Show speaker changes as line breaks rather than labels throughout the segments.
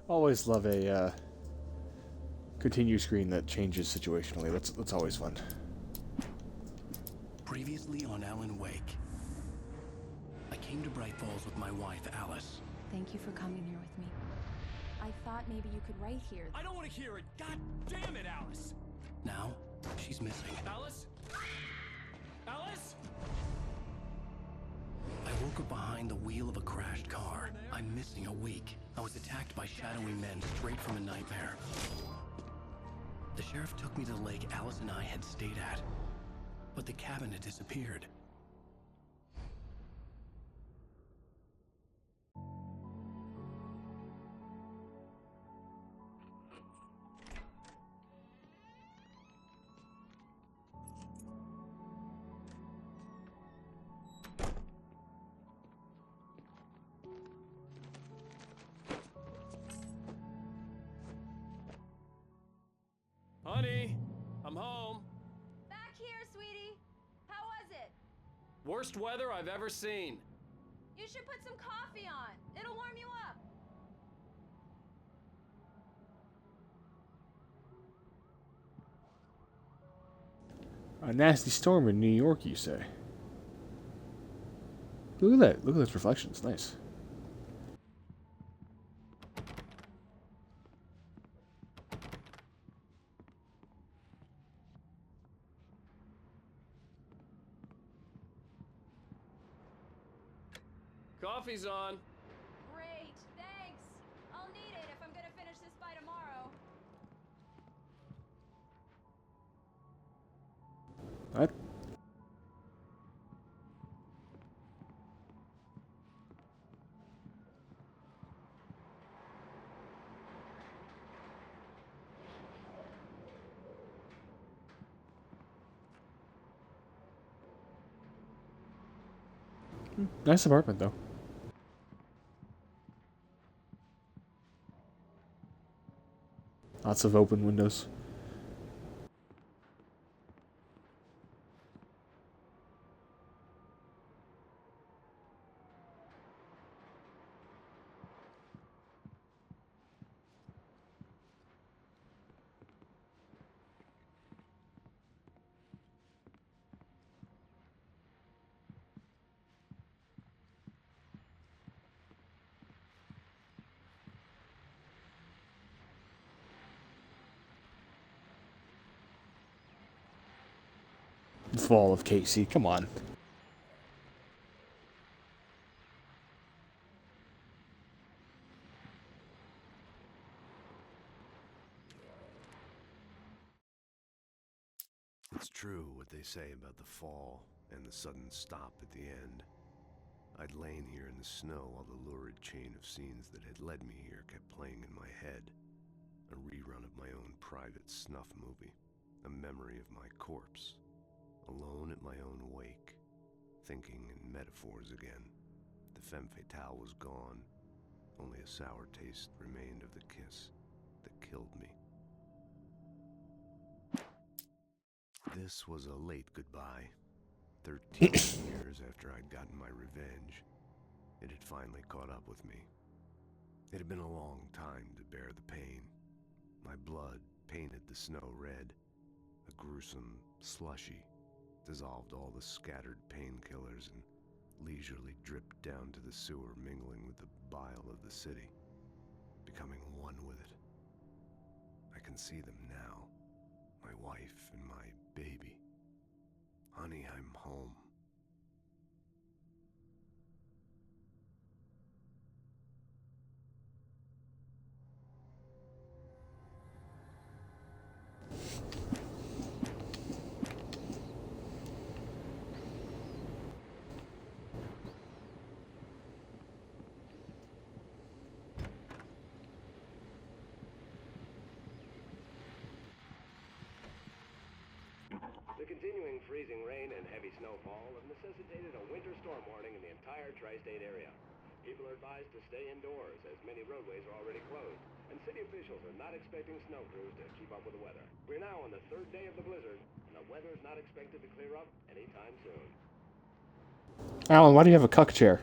Always love a continue screen that changes situationally. That's always fun.
Previously on Alan Wake. I came to Bright Falls with my wife, Alice.
Thank you for coming here with me. I thought maybe you could write here.
I don't want to hear it. God damn it, Alice.
Now, she's missing.
Alice? Alice?
I woke up behind the wheel of a crashed car. I'm missing a week. I was attacked by shadowy men straight from a nightmare. The sheriff took me to the lake Alice and I had stayed at, but the cabin had disappeared.
Honey, I'm home.
Back here, sweetie. How was it?
Worst weather I've ever seen.
You should put some coffee on. It'll warm you up.
A nasty storm in New York, you say? Look at that. Look at those reflections. Nice.
Coffee's on.
Great, thanks. I'll need it if I'm gonna finish this by tomorrow.
What? Nice apartment, though. Lots of open windows. Fall of Casey. Come on.
It's true what they say about the fall and the sudden stop at the end. I'd lain here in the snow while the lurid chain of scenes that had led me here kept playing in my head. A rerun of my own private snuff movie. A memory of my corpse. Alone at my own wake. Thinking in metaphors again. The femme fatale was gone. Only a sour taste remained of the kiss that killed me. This was a late goodbye. 13 years after I'd gotten my revenge, it had finally caught up with me. It had been a long time to bear the pain. My blood painted the snow red. A gruesome slushy dissolved all the scattered painkillers and leisurely dripped down to the sewer, mingling with the bile of the city, becoming one with it. I can see them now, my wife and my baby. Honey, I'm home.
The continuing freezing rain and heavy snowfall have necessitated a winter storm warning in the entire tri-state area. People are advised to stay indoors as many roadways are already closed, and city officials are not expecting snow crews to keep up with the weather. We're now on the third day of the blizzard, and the weather is not expected to clear up anytime soon.
Alan, why do you have a cuck chair?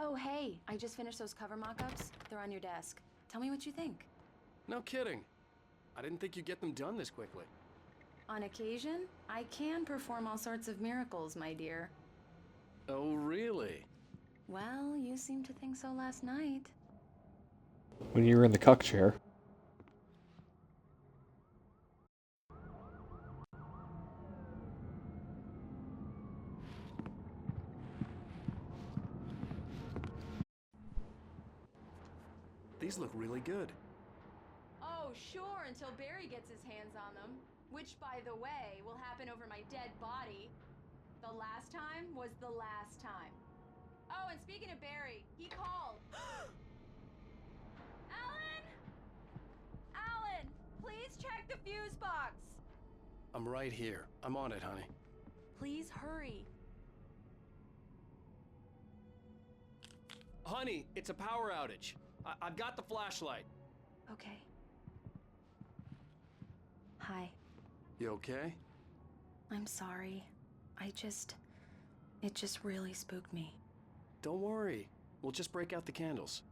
Oh, hey, I just finished those cover mock-ups. They're on your desk. Tell me what you think.
No kidding. I didn't think you'd get them done this quickly.
On occasion, I can perform all sorts of miracles, my dear.
Oh, really?
Well, you seemed to think so last night.
When you were in the cuck chair.
These look really good.
Oh, sure, until Barry gets his hands on them. Which, by the way, will happen over my dead body. The last time was the last time. Oh, and speaking of Barry, he called. Alan! Alan, please check the fuse box.
I'm right here. I'm on it, honey.
Please hurry.
Honey, it's a power outage. I've got the flashlight.
Okay. Hi.
You okay?
I'm sorry. It just really spooked me.
Don't worry. We'll just break out the candles.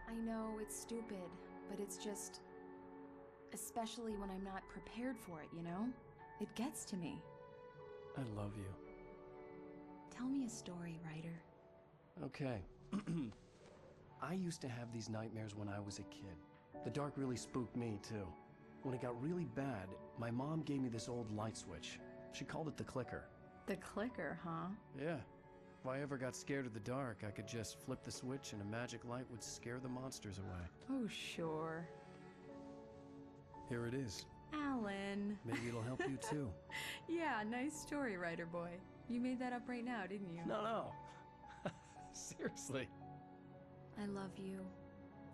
I know it's stupid, but it's just... Especially when I'm not prepared for it, you know? It gets to me.
I love you.
Tell me a story, writer.
Okay. I used to have these nightmares when I was a kid. The dark really spooked me, too. When it got really bad, my mom gave me this old light switch. She called it the clicker.
The clicker, huh?
Yeah. If I ever got scared of the dark, I could just flip the switch and a magic light would scare the monsters away.
Oh, sure.
Here it is.
Alan.
Maybe it'll help you, too.
Yeah, nice story, writer boy. You made that up right now, didn't you?
No. Seriously.
I love you,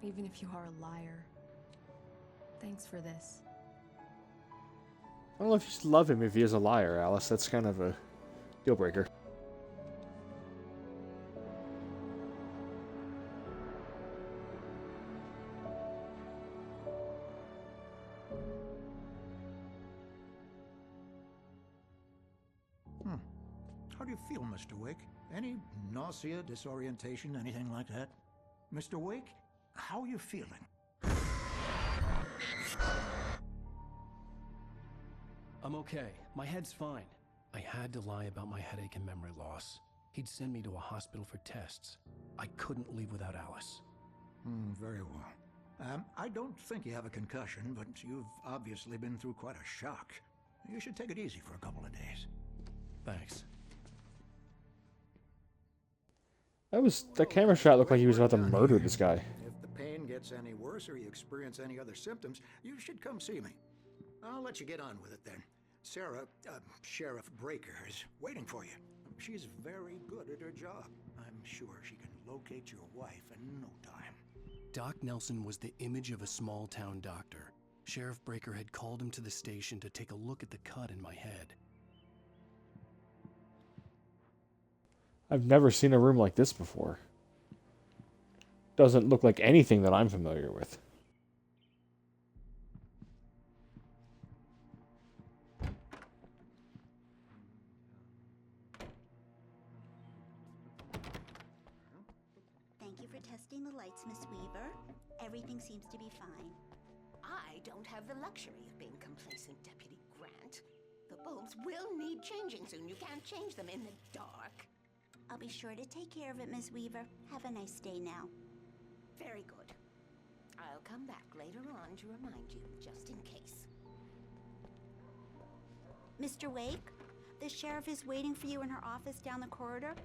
even if you are a liar. Thanks for this.
I don't know if you just love him if he is a liar, Alice. That's kind of a deal breaker.
How do you feel, Mr. Wake? Any nausea, disorientation, anything like that? Mr. Wake, how are you feeling?
I'm okay. My head's fine. I had to lie about my headache and memory loss. He'd send me to a hospital for tests. I couldn't leave without Alice.
Very well. I don't think you have a concussion, but you've obviously been through quite a shock. You should take it easy for a couple of days.
Thanks.
That camera shot looked like he was about to murder this guy.
If the pain gets any worse or you experience any other symptoms, you should come see me. I'll let you get on with it then. Sarah, Sheriff Breaker, is waiting for you. She's very good at her job. I'm sure she can locate your wife in no time.
Doc Nelson was the image of a small-town doctor. Sheriff Breaker had called him to the station to take a look at the cut in my head.
I've never seen a room like this before. Doesn't look like anything that I'm familiar with.
Thank you for testing the lights, Miss Weaver. Everything seems to be fine.
I don't have the luxury of being complacent, Deputy Grant. The bulbs will need changing soon. You can't change them in the dark.
I'll be sure to take care of it, Miss Weaver. Have a nice day now.
Very good. I'll come back later on to remind you, just in case.
Mr. Wake, the sheriff is waiting for you in her office down the corridor.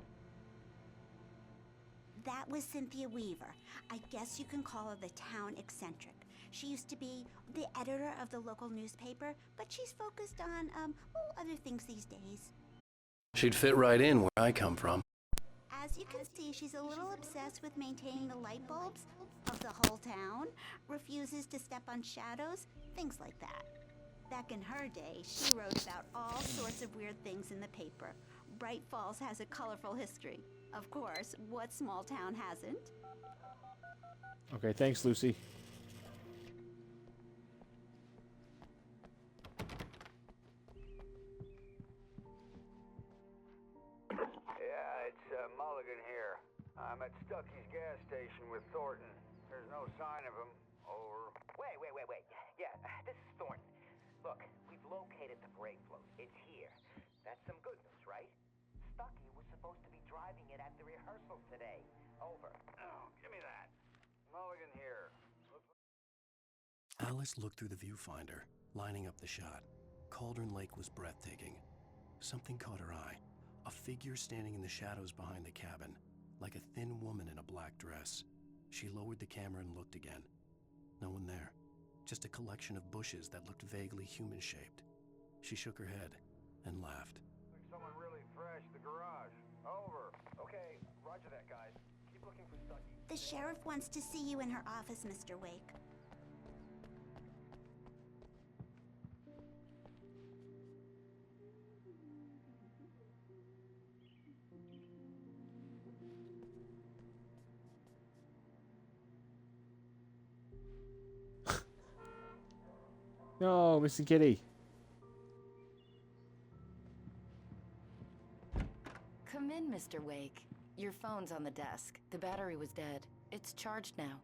That was Cynthia Weaver. I guess you can call her the town eccentric. She used to be the editor of the local newspaper, but she's focused on, other things these days.
She'd fit right in where I come from.
As you can see, she's a little obsessed with maintaining the light bulbs of the whole town, refuses to step on shadows, things like that. Back in her day, she wrote about all sorts of weird things in the paper. Bright Falls has a colorful history. Of course, what small town hasn't?
Okay, thanks, Lucy.
Yeah, it's Mulligan grave float. It's here. That's some good news, right? Stucky was supposed to be driving it at the rehearsal today. Over.
Oh, give me that. Mulligan here.
Alice looked through the viewfinder, lining up the shot. Cauldron Lake was breathtaking. Something caught her eye. A figure standing in the shadows behind the cabin, like a thin woman in a black dress. She lowered the camera and looked again. No one there. Just a collection of bushes that looked vaguely human-shaped. She shook her head and laughed.
Like someone really fresh, the garage. Over. Okay, roger that, guys. Keep looking for Stucky.
The sheriff wants to see you in her office, Mr. Wake.
No, Missy Kitty.
Come in, Mr. Wake. Your phone's on the desk. The battery was dead. It's charged now.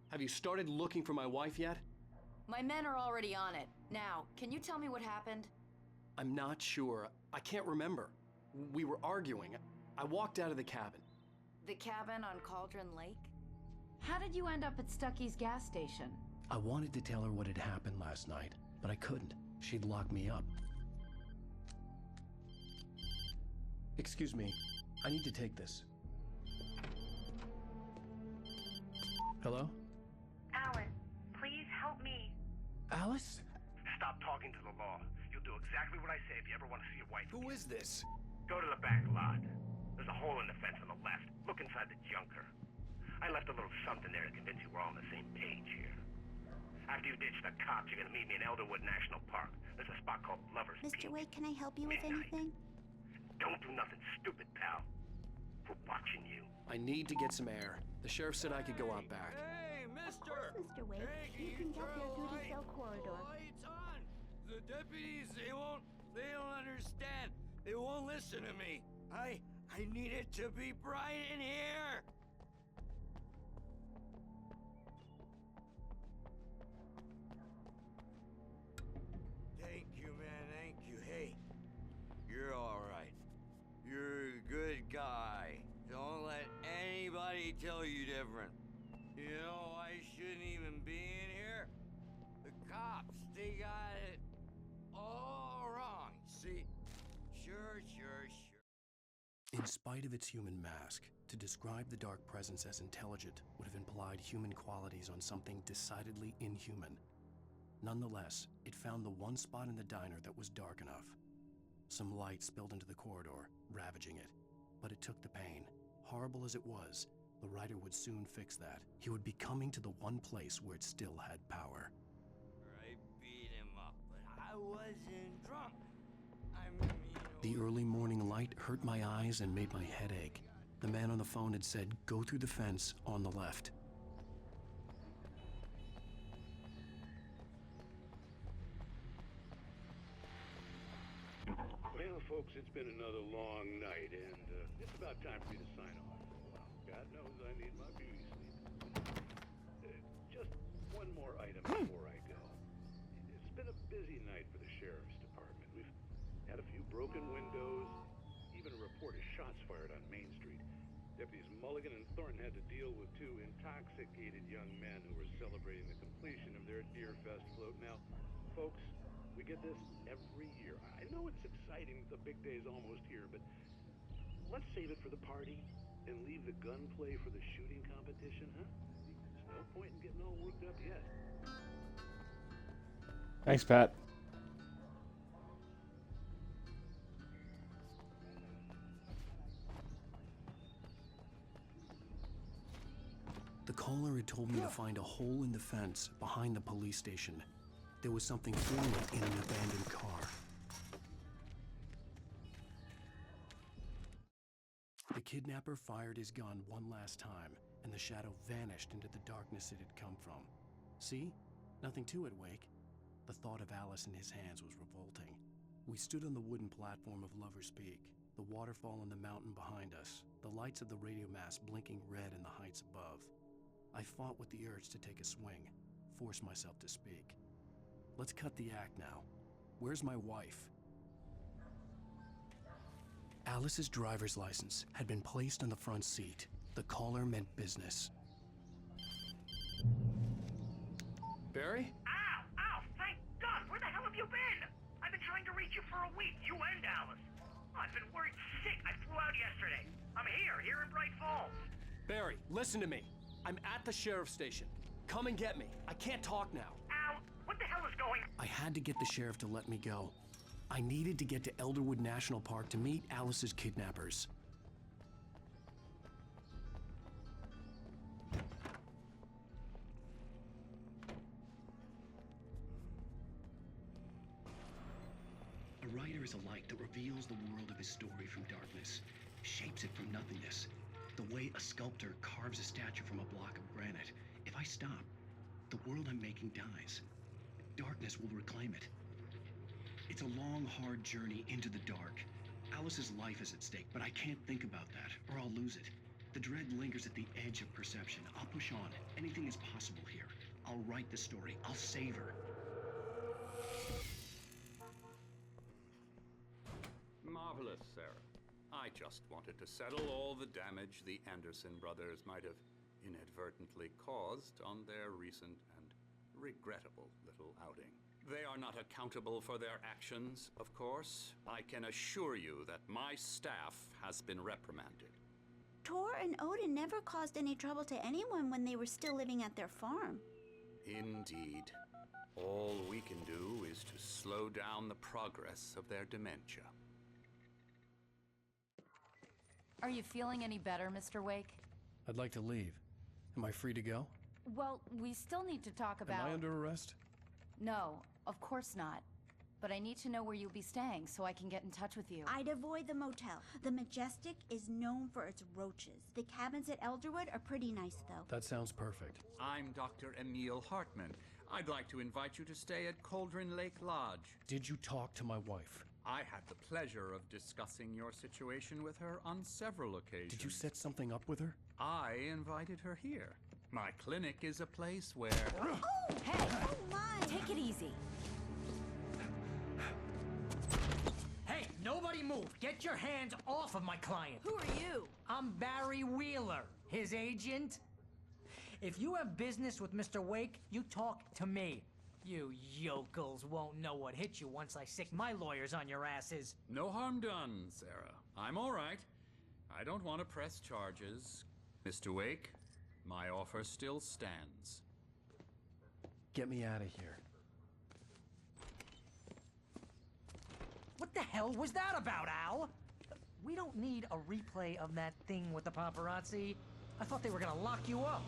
Have you started looking for my wife yet?
My men are already on it. Now, can you tell me what happened?
I'm not sure. I can't remember. We were arguing. I walked out of the cabin.
The cabin on Cauldron Lake? How did you end up at Stucky's gas station?
I wanted to tell her what had happened last night, but I couldn't. She'd lock me up. Excuse me. I need to take this. Hello?
Alan, please help me.
Alice?
Stop talking to the law. You'll do exactly what I say if you ever want to see your wife.
Who is this?
Go to the back lot. There's a hole in the fence on the left. Look inside the junker. I left a little something there to convince you we're all on the same page here. After you ditch the cops, you're gonna meet me in Elderwood National Park. There's a spot called Lover's Peak.
Mr. Wake, can I help you with anything?
Don't do nothing stupid, pal. We're watching you.
I need to get some air. The sheriff said I could go out back.
Hey, mister!
Mr. Wake, you can get there through the cell corridor.
Lights on! The deputies, they don't understand. They won't listen to me. I need it to be bright in here! Thank you, man, thank you. Hey, you're alright. You're a good guy. Don't let anybody tell you different. You know, I shouldn't even be in here. The cops, they got it all wrong. See? Sure.
In spite of its human mask, to describe the dark presence as intelligent would have implied human qualities on something decidedly inhuman. Nonetheless, it found the one spot in the diner that was dark enough. Some light spilled into the corridor, ravaging it. But it took the pain. Horrible as it was, the writer would soon fix that. He would be coming to the one place where it still had power.
I beat him up, but I wasn't drunk.
The early morning light hurt my eyes and made my head ache. The man on the phone had said, "Go through the fence on the left."
Well, folks, it's been another long night, and it's about time for me to sign off for a while. God knows I need my beauty sleep. Just one more item before I go. It's been a busy night for the sheriff's department. We've had a few broken windows, even a report of shots fired on Main Street. Deputies Mulligan and Thornton had to deal with two intoxicated young men who were celebrating the completion of their Deerfest float. Now, folks, we get this every year. I know it's exciting, the big day's almost here, but let's save it for the party and leave the gunplay for the shooting competition, huh? There's no point in getting all worked up yet.
Thanks, Pat.
The caller had told me to find a hole in the fence behind the police station. There was something for me in an abandoned car. The kidnapper fired his gun one last time, and the shadow vanished into the darkness it had come from. See? Nothing to it, Wake. The thought of Alice in his hands was revolting. We stood on the wooden platform of Lover's Peak, the waterfall on the mountain behind us, the lights of the radio mast blinking red in the heights above. I fought with the urge to take a swing, force myself to speak.
let's cut the act now. Where's my wife? Alice's driver's license had been placed on the front seat. The caller meant business. Barry?
Ow! Ow! Thank God! Where the hell have you been? I've been trying to reach you for a week, you and Alice. I've been worried sick. I flew out yesterday. I'm here in Bright Falls.
Barry, listen to me. I'm at the sheriff's station. Come and get me. I can't talk now.
Al, what the hell is going on?
I had to get the sheriff to let me go. I needed to get to Elderwood National Park to meet Alice's kidnappers.
A writer is a light that reveals the world of his story from darkness, shapes it from nothingness. The way a sculptor carves a statue from a block of granite. If I stop, the world I'm making dies. Darkness will reclaim it. It's a long, hard journey into the dark. Alice's life is at stake, but I can't think about that, or I'll lose it. The dread lingers at the edge of perception. I'll push on. Anything is possible here. I'll write the story. I'll save her.
Marvelous, Sarah. I just wanted to settle all the damage the Anderson brothers might have inadvertently caused on their recent and regrettable little outing. They are not accountable for their actions, of course. I can assure you that my staff has been reprimanded.
Tor and Odin never caused any trouble to anyone when they were still living at their farm.
Indeed. All we can do is to slow down the progress of their dementia.
Are you feeling any better, Mr. Wake?
I'd like to leave. Am I free to go?
Well, we still need to talk about...
Am I under arrest?
No, of course not. But I need to know where you'll be staying so I can get in touch with you.
I'd avoid the motel. The Majestic is known for its roaches. The cabins at Elderwood are pretty nice, though.
That sounds perfect.
I'm Dr. Emil Hartman. I'd like to invite you to stay at Cauldron Lake Lodge.
Did you talk to my wife?
I had the pleasure of discussing your situation with her on several occasions.
Did you set something up with her?
I invited her here. My clinic is a place where...
Oh! Hey! Oh, my!
Take it easy.
Hey, nobody move! Get your hands off of my client!
Who are you?
I'm Barry Wheeler, his agent. If you have business with Mr. Wake, you talk to me. You yokels won't know what hit you once I sick my lawyers on your asses.
No harm done, Sarah. I'm all right. I don't want to press charges. Mr. Wake, my offer still stands.
Get me out of here.
What the hell was that about, Al? We don't need a replay of that thing with the paparazzi. I thought they were gonna lock you up.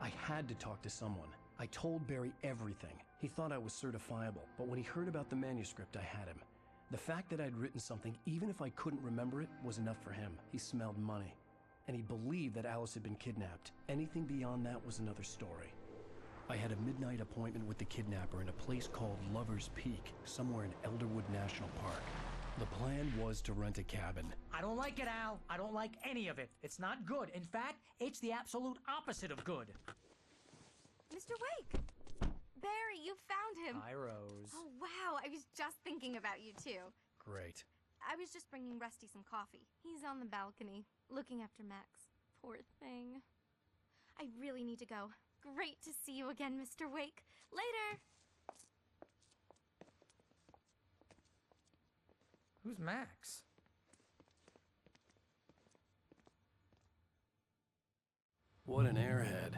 I had to talk to someone. I told Barry everything. He thought I was certifiable, but when he heard about the manuscript, I had him. The fact that I'd written something, even if I couldn't remember it, was enough for him. He smelled money. And he believed that Alice had been kidnapped. Anything beyond that was another story. I had a midnight appointment with the kidnapper in a place called Lover's Peak, somewhere in Elderwood National Park. The plan was to rent a cabin.
I don't like it, Al. I don't like any of it. It's not good. In fact, it's the absolute opposite of good.
Mr. Wake! Barry, you found him!
Hi, Rose.
Oh, wow. I was just thinking about you, too.
Great.
I was just bringing Rusty some coffee. He's on the balcony, looking after Max. Poor thing. I really need to go. Great to see you again, Mr. Wake. Later!
Who's Max?
What an airhead.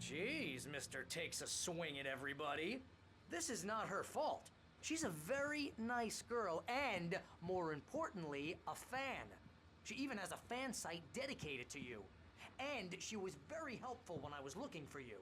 Jeez, Mr. Takes a swing at everybody. This is not her fault. She's a very nice girl and, more importantly, a fan. She even has a fan site dedicated to you. And she was very helpful when I was looking for you.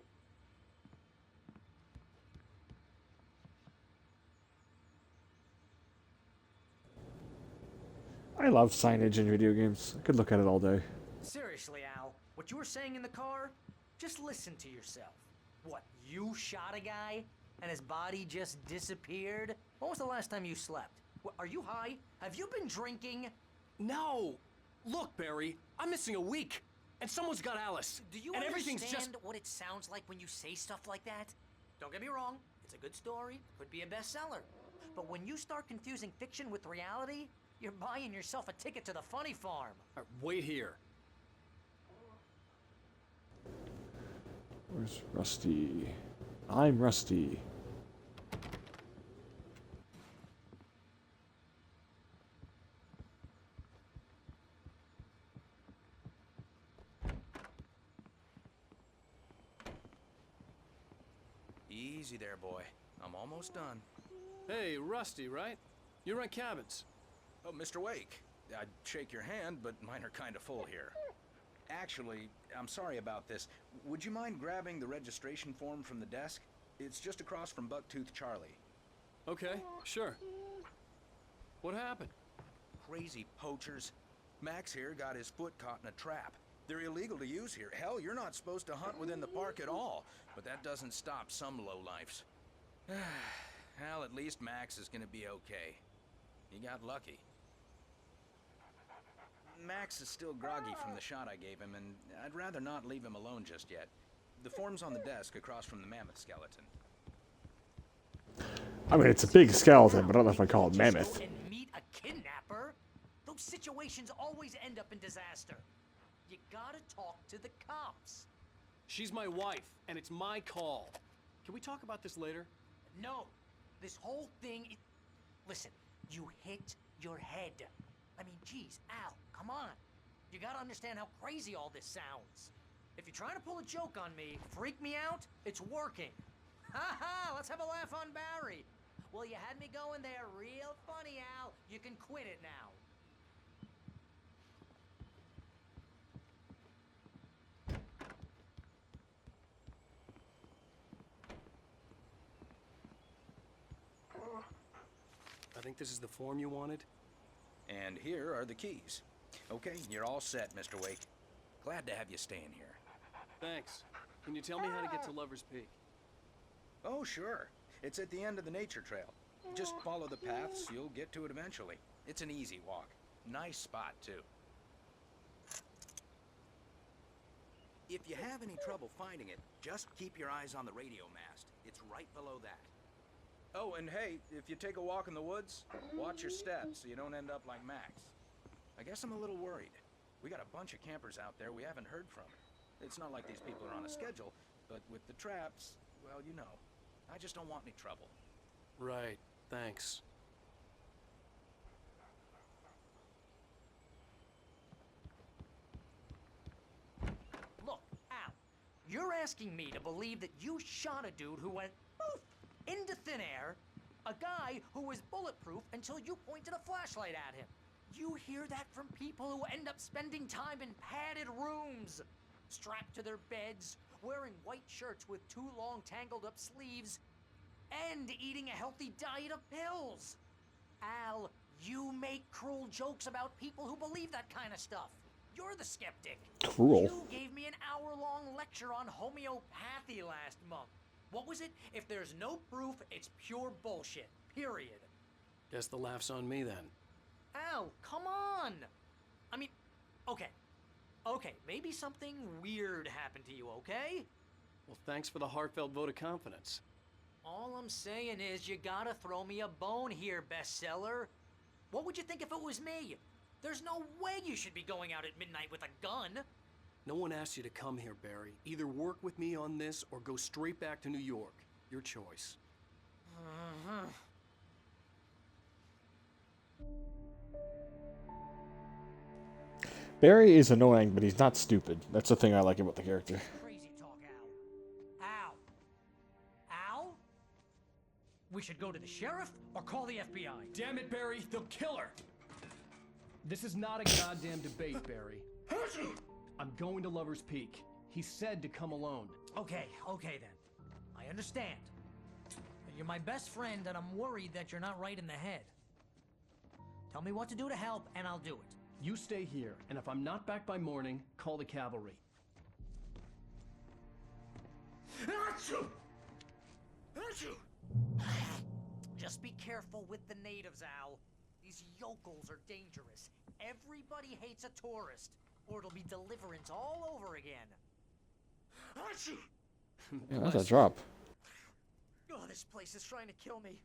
I love signage in video games. I could look at it all day.
Seriously, Al, what you were saying in the car, just listen to yourself. What, you shot a guy and his body just disappeared? When was the last time you slept? What, are you high? Have you been drinking?
No! Look, Barry, I'm missing a week. And someone's got Alice.
Do you
and everything's
understand
just...
what it sounds like when you say stuff like that? Don't get me wrong, it's a good story, could be a bestseller. But when you start confusing fiction with reality, you're buying yourself a ticket to the funny farm.
Wait here.
Where's Rusty? I'm Rusty.
Easy there, boy. I'm almost done.
Hey, Rusty, right? You rent cabins.
Oh, Mr. Wake. I'd shake your hand, but mine are kind of full here. Actually, I'm sorry about this. Would you mind grabbing the registration form from the desk? It's just across from Bucktooth Charlie.
Okay, sure. What happened?
Crazy poachers. Max here got his foot caught in a trap. They're illegal to use here. Hell, you're not supposed to hunt within the park at all. But that doesn't stop some lowlifes. Well, at least Max is gonna be okay. He got lucky. Max is still groggy from the shot I gave him, and I'd rather not leave him alone just yet. The form's on the desk across from the mammoth skeleton.
I mean, it's a big skeleton, but I don't know if I call it mammoth.
And meet a kidnapper? Those situations always end up in disaster. You gotta talk to the cops.
She's my wife, and it's my call. Can we talk about this later?
No. This whole thing... Listen, you hit your head. I mean, geez, Al, come on. You gotta understand how crazy all this sounds. If you're trying to pull a joke on me, freak me out, it's working. Ha ha, let's have a laugh on Barry. Well, you had me going there real funny, Al. You can quit it now.
I think this is the form you wanted.
And here are the keys. Okay, you're all set, Mr. Wake. Glad to have you staying here.
Thanks. Can you tell me how to get to Lover's Peak?
Oh, sure. It's at the end of the nature trail. Just follow the paths, you'll get to it eventually. It's an easy walk. Nice spot, too. If you have any trouble finding it, just keep your eyes on the radio mast. It's right below that. Oh, and hey, if you take a walk in the woods, watch your steps so you don't end up like Max. I guess I'm a little worried. We got a bunch of campers out there we haven't heard from. It's not like these people are on a schedule, but with the traps, well, you know. I just don't want any trouble.
Right, thanks.
Look, Al, you're asking me to believe that you shot a dude who went poof into thin air, a guy who was bulletproof until you pointed a flashlight at him. You hear that from people who end up spending time in padded rooms, strapped to their beds, wearing white shirts with too long tangled up sleeves, and eating a healthy diet of pills. Al, you make cruel jokes about people who believe that kind of stuff. You're the skeptic.
Cruel.
You gave me an hour-long lecture on homeopathy last month. What was it? If there's no proof, it's pure bullshit. Period.
Guess the laugh's on me then.
Al, come on! I mean, okay. Okay, maybe something weird happened to you, okay?
Well, thanks for the heartfelt vote of confidence.
All I'm saying is you gotta throw me a bone here, bestseller. What would you think if it was me? There's no way you should be going out at midnight with a gun.
No one asked you to come here, Barry. Either work with me on this or go straight back to New York. Your choice.
Barry is annoying, but he's not stupid. That's the thing I like about the character.
Crazy talk, Al. Al? We should go to the sheriff or call the FBI.
Damn it, Barry, they'll kill her! This is not a goddamn debate, Barry. I'm going to Lover's Peak. He said to come alone.
Okay then. I understand. You're my best friend and I'm worried that you're not right in the head. Tell me what to do to help and I'll do it.
You stay here, and if I'm not back by morning, call the cavalry.
Achoo! Just be careful with the natives, Al. These yokels are dangerous. Everybody hates a tourist. or it'll be deliverance all over again. Achoo!
Yeah, that's a drop.
Oh, this place is trying to kill me.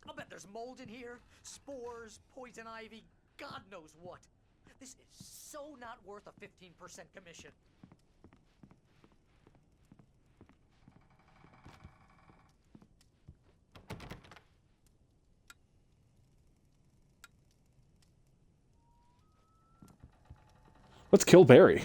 I'll bet there's mold in here, spores, poison ivy, God knows what. This is so not worth a 15% commission.
Let's kill Barry.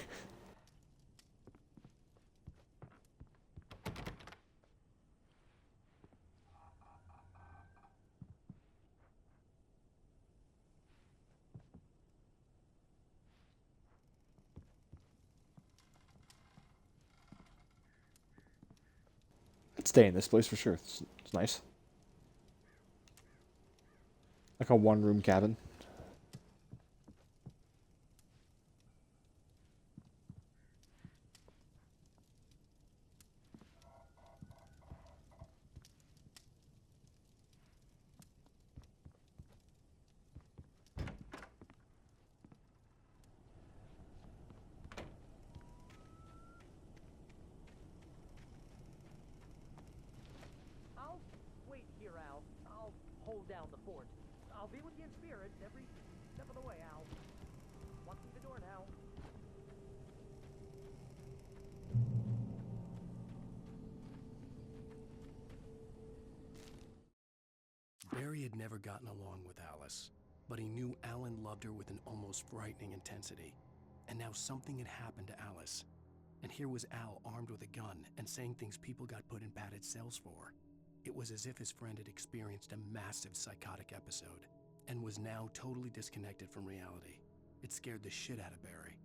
I'd stay in this place for sure. It's nice. Like a one-room cabin.
I'll wait here, Al. I'll hold down the fort. I'll be with you in spirit every step of the way, Al. Walk through the door now.
Barry had never gotten along with Alice, but he knew Alan loved her with an almost frightening intensity. And now something had happened to Alice. And here was Al armed with a gun and saying things people got put in padded cells for. It was as if his friend had experienced a massive psychotic episode and was now totally disconnected from reality. It scared the shit out of Barry.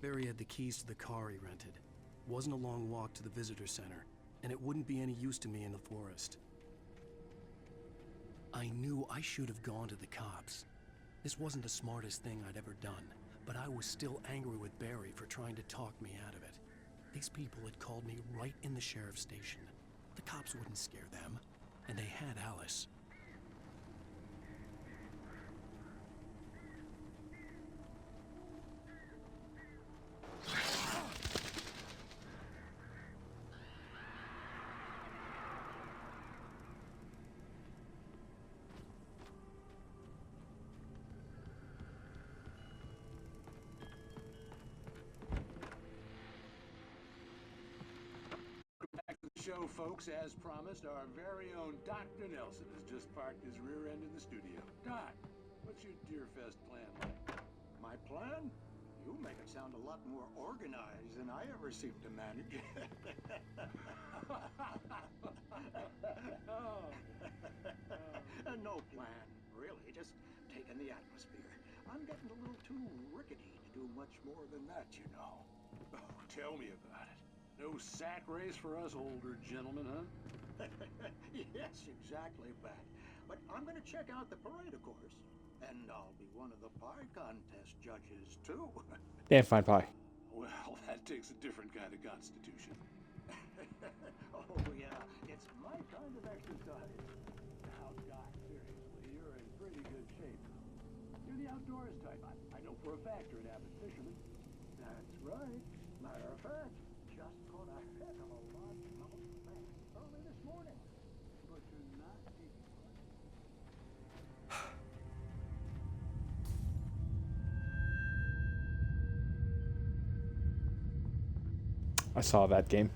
Barry had the keys to the car he rented. It wasn't a long walk to the visitor center, and it wouldn't be any use to me in the forest. I knew I should have gone to the cops. This wasn't the smartest thing I'd ever done, but I was still angry with Barry for trying to talk me out of it. These people had called me right in the sheriff's station. The cops wouldn't scare them, and they had Alice.
Show, folks, as promised, our very own Dr. Nelson has just parked his rear end in the studio. Doc, what's your Deerfest plan like?
My plan? You make it sound a lot more organized than I ever seem to manage. No plan, really. Just taking the atmosphere. I'm getting a little too rickety to do much more than that, you know.
Oh, tell me about it. No sack race for us older gentlemen, huh?
Yes, exactly, Pat. But I'm going to check out the parade, of course. And I'll be one of the pie contest judges, too.
Damn fine pie.
Well, that takes a different kind of constitution.
Oh, yeah. It's my kind of exercise.
Now, Doc, seriously, you're in pretty good shape. You're the outdoors type. I know for a fact you're an avid fisherman.
That's right. Matter of fact, just caught a heck of a largemouth bass early this morning. But you're not taking
I saw that game.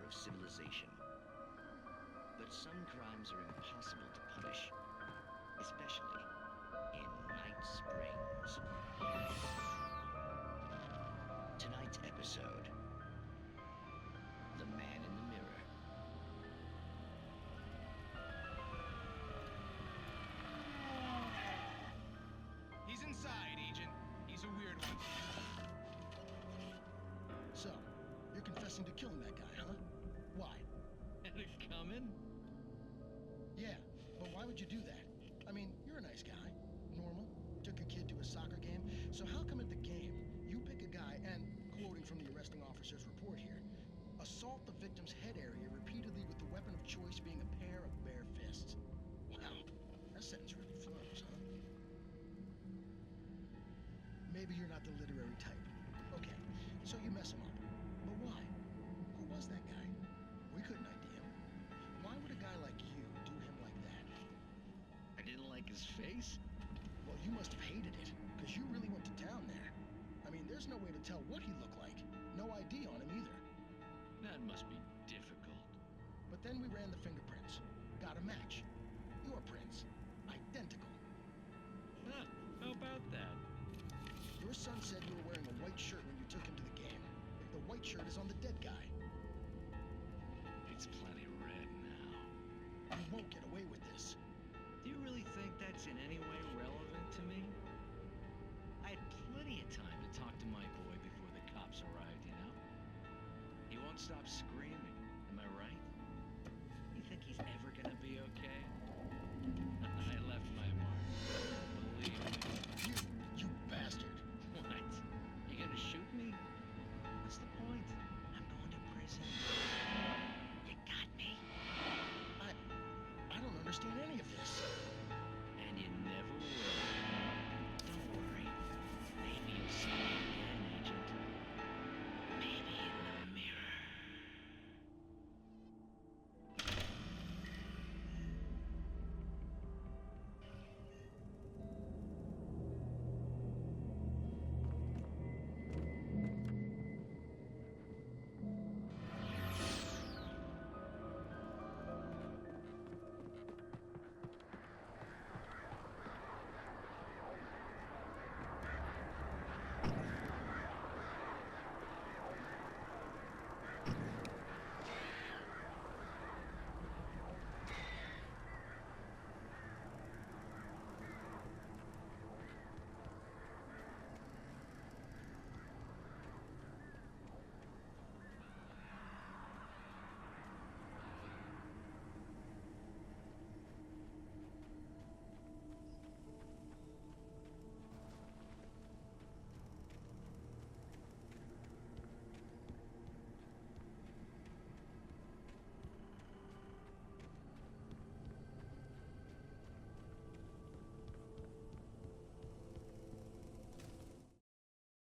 of civilization. But some crimes are impossible to punish, especially in Night Springs. Tonight's episode, The Man in the Mirror.
He's inside, Agent. He's a weird one.
So, you're confessing to killing that guy, huh? Why?
Had it coming?
Yeah, but why would you do that? I mean, you're a nice guy. Normal. Took a kid to a soccer game. So how come at the game, you pick a guy and, quoting from the arresting officer's report here, assault the victim's head area repeatedly with the weapon of choice being a pair of bare fists? Wow, that sentence really flows, huh? Maybe you're not the literary type. Okay, so you mess him up. But why? Who was that guy? We couldn't ID him. Why would a guy like you do him like that?
I didn't like his face?
Well, you must have hated it, because you really went to town there. I mean, there's no way to tell what he looked like. No ID on him either.
That must be difficult.
But then we ran the fingerprints. Got a match. Your prints. Identical.
Huh, how about that?
Your son said you were wearing a white shirt when you took him to the game. If the white shirt is on the dead guy.
It's plenty red now.
You won't get away with this.
Do you really think that's in any way relevant to me? I had plenty of time to talk to my boy before the cops arrived, you know? He won't stop screaming, am I right? You think he's ever gonna be okay? I left my mark. Believe me.
You bastard.
What? You gonna shoot me? What's the point? I'm going to prison. You got me.
I don't understand any of this.
And you never will. Don't worry. Maybe you'll see me again, Agent. Maybe in the mirror.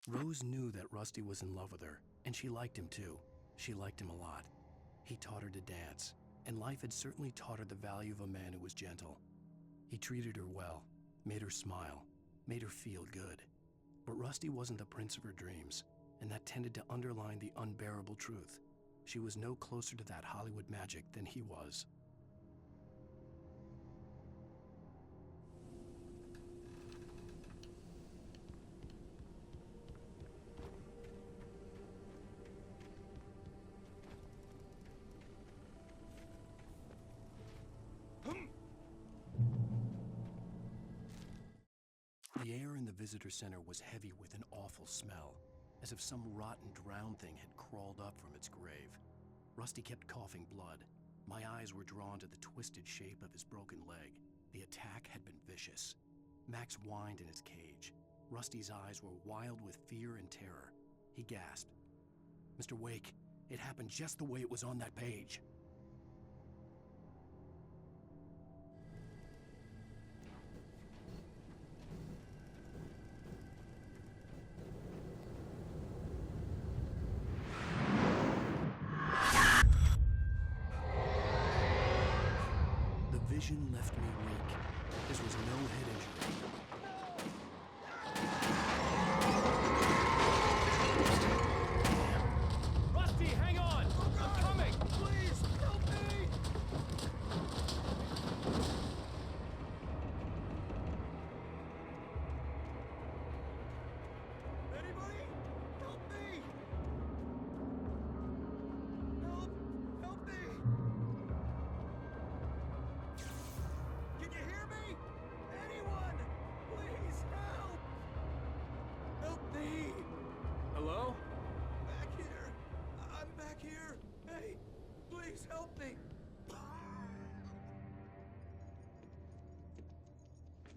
Rose knew that Rusty was in love with her, and she liked him too. She liked him a lot. He taught her to dance, and life had certainly taught her the value of a man who was gentle. He treated her well, made her smile, made her feel good. But Rusty wasn't the prince of her dreams, and that tended to underline the unbearable truth. She was no closer to that Hollywood magic than he was. The air in the visitor center was heavy with an awful smell, as if some rotten drowned thing had crawled up from its grave. Rusty kept coughing blood. My eyes were drawn to the twisted shape of his broken leg. The attack had been vicious. Max whined in his cage. Rusty's eyes were wild with fear and terror. He gasped. "Mr. Wake, it happened just the way it was on that page." Vision left me weak. This was no head injury.
Rusty, hang on! I'm coming!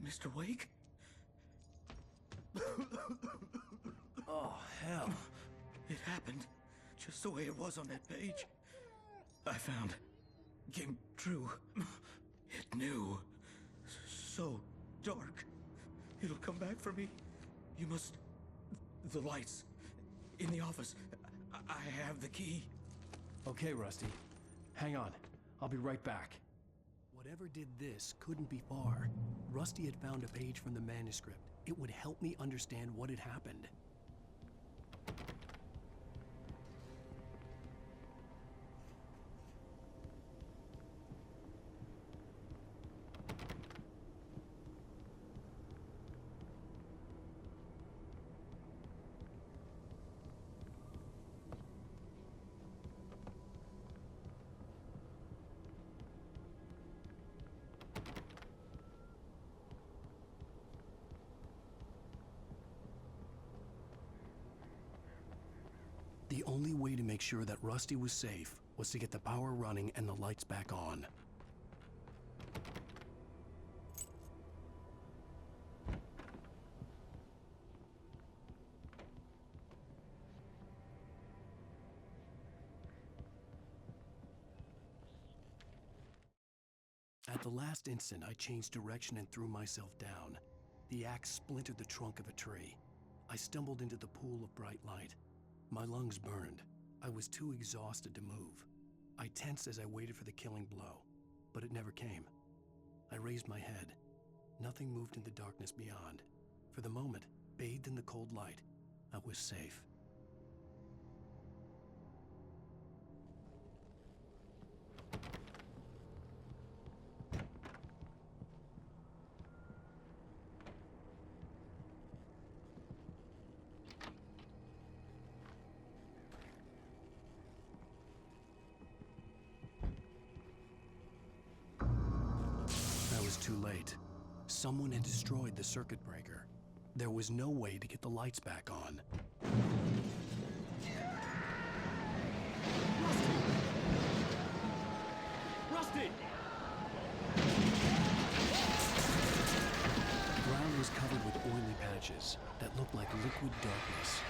Mr. Wake?
Oh, hell.
It happened just the way it was on that page. I found came true. It knew. So dark. It'll come back for me. You must... The lights. In the office. I have the key.
Okay, Rusty. Hang on. I'll be right back. Whatever did this couldn't be far. Rusty had found a page from the manuscript. It would help me understand what had happened. The only way to make sure that Rusty was safe was to get the power running and the lights back on. At the last instant, I changed direction and threw myself down. The axe splintered the trunk of a tree. I stumbled into the pool of bright light. My lungs burned. I was too exhausted to move. I tensed as I waited for the killing blow, but it never came. I raised my head. Nothing moved in the darkness beyond. For the moment, bathed in the cold light, I was safe. Too late. Someone had destroyed the circuit breaker. There was no way to get the lights back on. Rusty! The ground was covered with oily patches that looked like liquid darkness.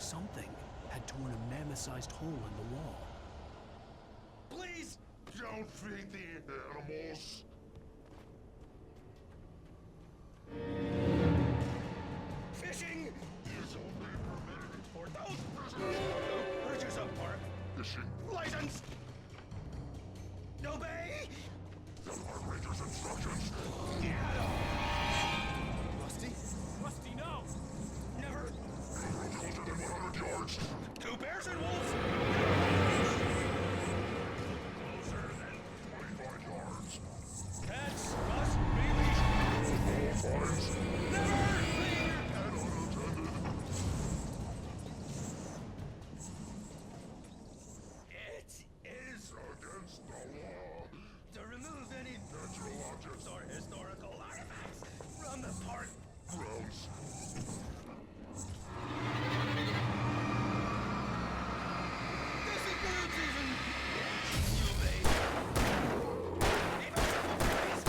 Something had torn a mammoth-sized hole in the wall.
Please! Don't feed the animals!
Fishing
is only permitted
for those prisoners who purchase a park
fishing
license. Obey
the Park Ranger's instructions.
Rusty? Rusty, no! Never!
Closer than 100 yards.
2 bears and wolves!
Closer than 25 yards.
Cats must be leashed.
All fines.
Never!
And unattended.
It is
against the law
to remove any
natural objects
or historical artifacts from the park
grounds.
This includes even you may even simple phrase.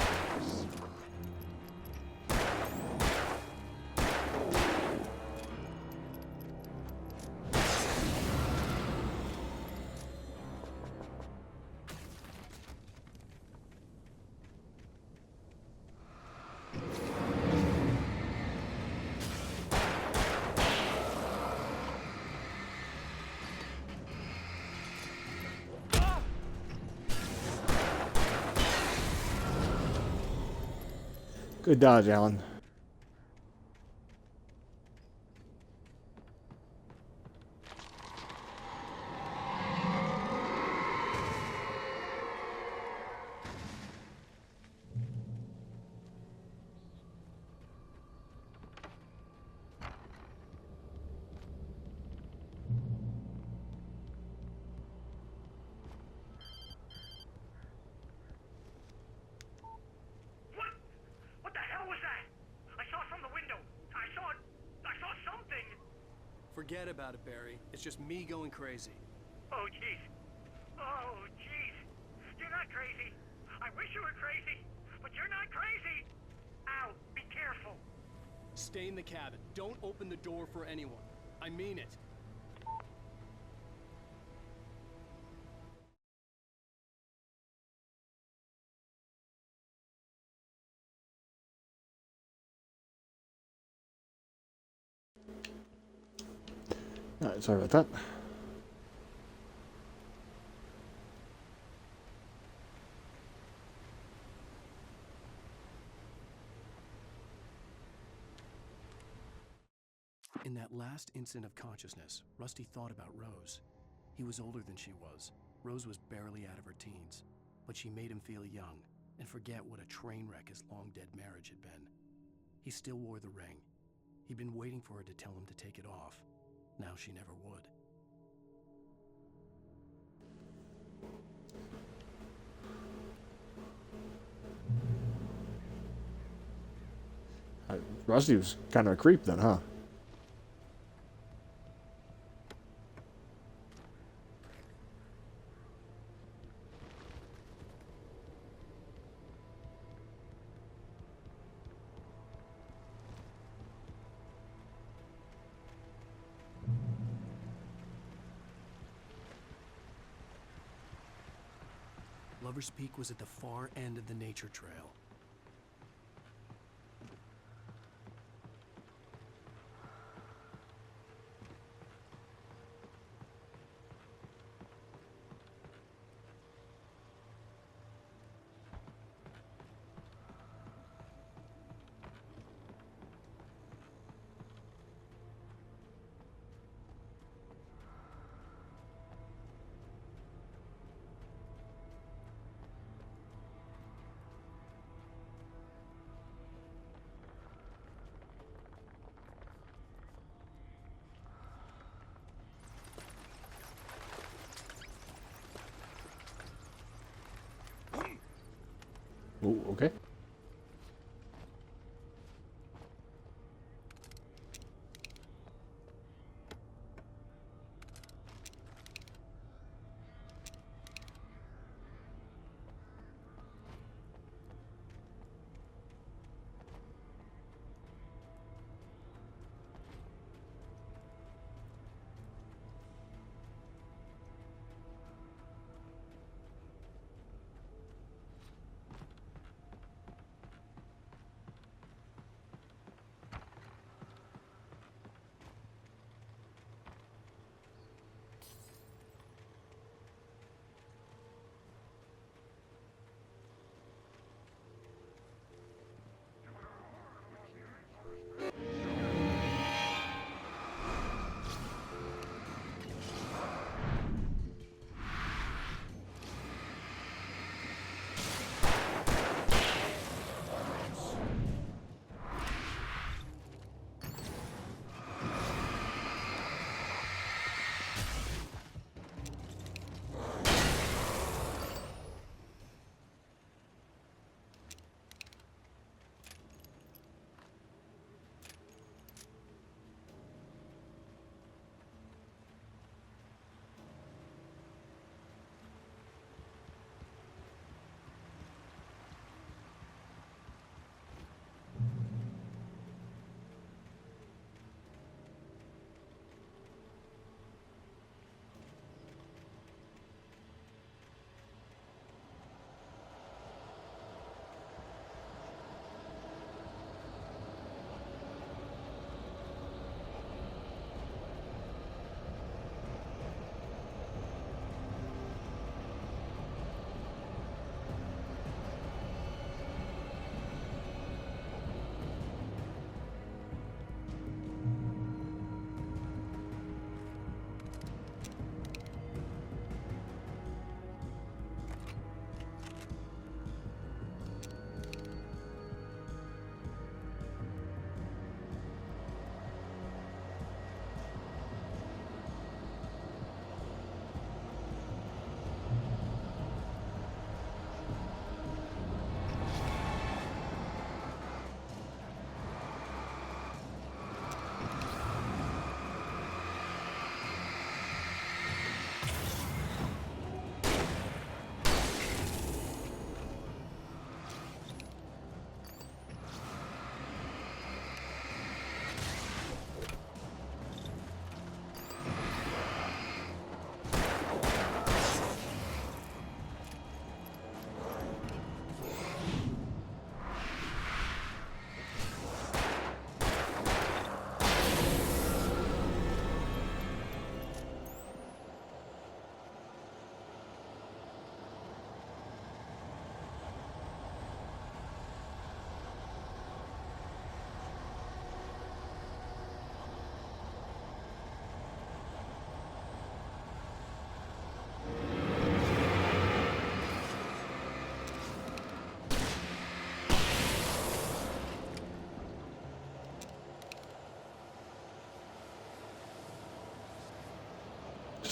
Good dodge, Alan.
Forget about it, Barry. It's just me going crazy.
Oh, jeez. Oh, jeez. You're not crazy. I wish you were crazy, but you're not crazy. Ow, be careful.
Stay in the cabin. Don't open the door for anyone. I mean it.
Alright, sorry about that.
In that last instant of consciousness, Rusty thought about Rose. He was older than she was. Rose was barely out of her teens, but she made him feel young and forget what a train wreck his long-dead marriage had been. He still wore the ring. He'd been waiting for her to tell him to take it off. Now she never would.
Rusty was kind of a creep then, huh?
Lover's Peak was at the far end of the nature trail.
Oh, okay.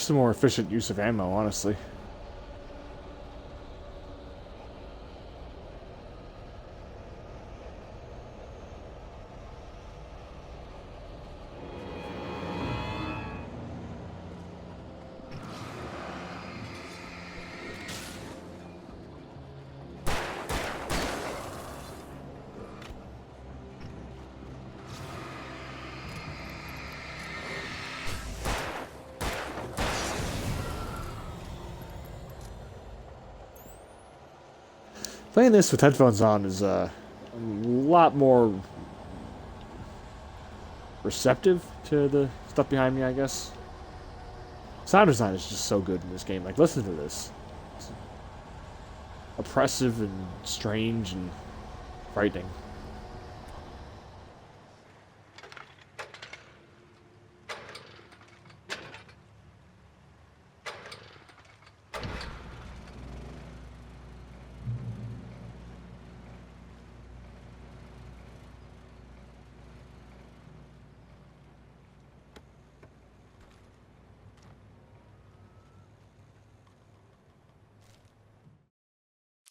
Just a more efficient use of ammo, honestly. Playing this with headphones on is a lot more receptive to the stuff behind me, I guess. Sound design is just so good in this game. Like, listen to this. It's oppressive and strange and frightening.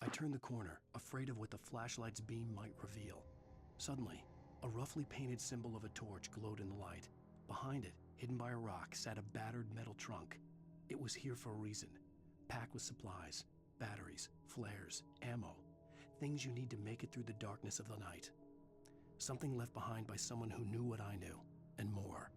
I turned the corner, afraid of what the flashlight's beam might reveal. Suddenly, a roughly painted symbol of a torch glowed in the light. Behind it, hidden by a rock, sat a battered metal trunk. It was here for a reason, packed with supplies, batteries, flares, ammo, things you need to make it through the darkness of the night. Something left behind by someone who knew what I knew, and more.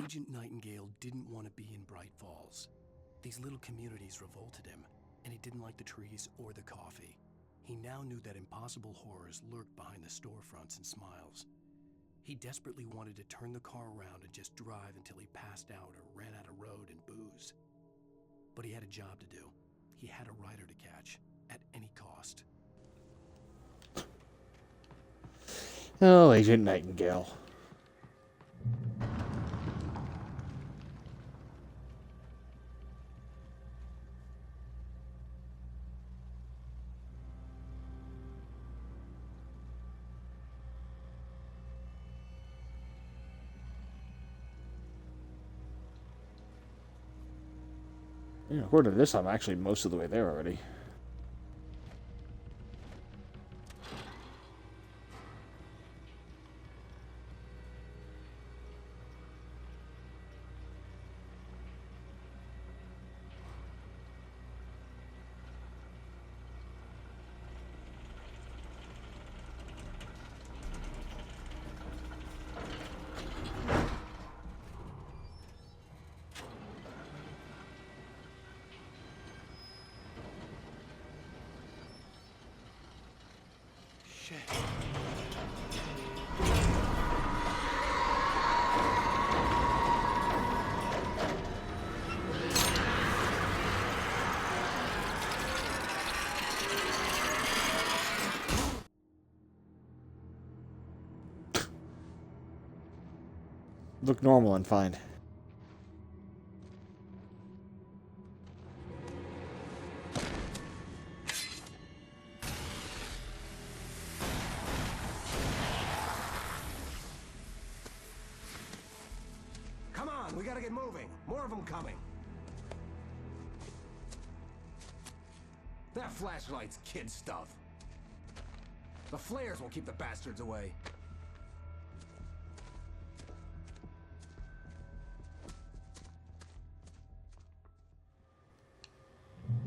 Agent Nightingale didn't want to be in Bright Falls. These little communities revolted him, and he didn't like the trees or the coffee. He now knew that impossible horrors lurked behind the storefronts and smiles. He desperately wanted to turn the car around and just drive until he passed out or ran out of road and booze. But he had a job to do. He had a rider to catch, at any cost.
Oh, Agent Nightingale. Yeah, according to this, I'm actually most of the way there already. look normal and fine.
Come on, we gotta get moving. More of them coming. That flashlight's kid stuff. The flares will keep the bastards away.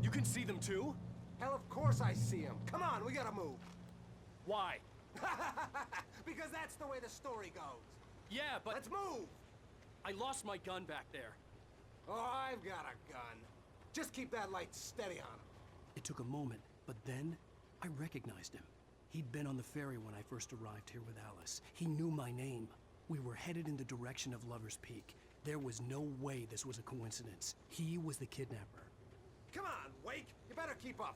You can see them too?
Hell, of course I see them. Come on, we gotta move.
Why?
Because that's the way the story goes.
Yeah, but...
Let's move!
I lost my gun back there.
Oh, I've got a gun. Just keep that light steady on him.
It took a moment, but then I recognized him. He'd been on the ferry when I first arrived here with Alice. He knew my name. We were headed in the direction of Lover's Peak. There was no way this was a coincidence. He was the kidnapper.
Come on, Wake! You better keep up.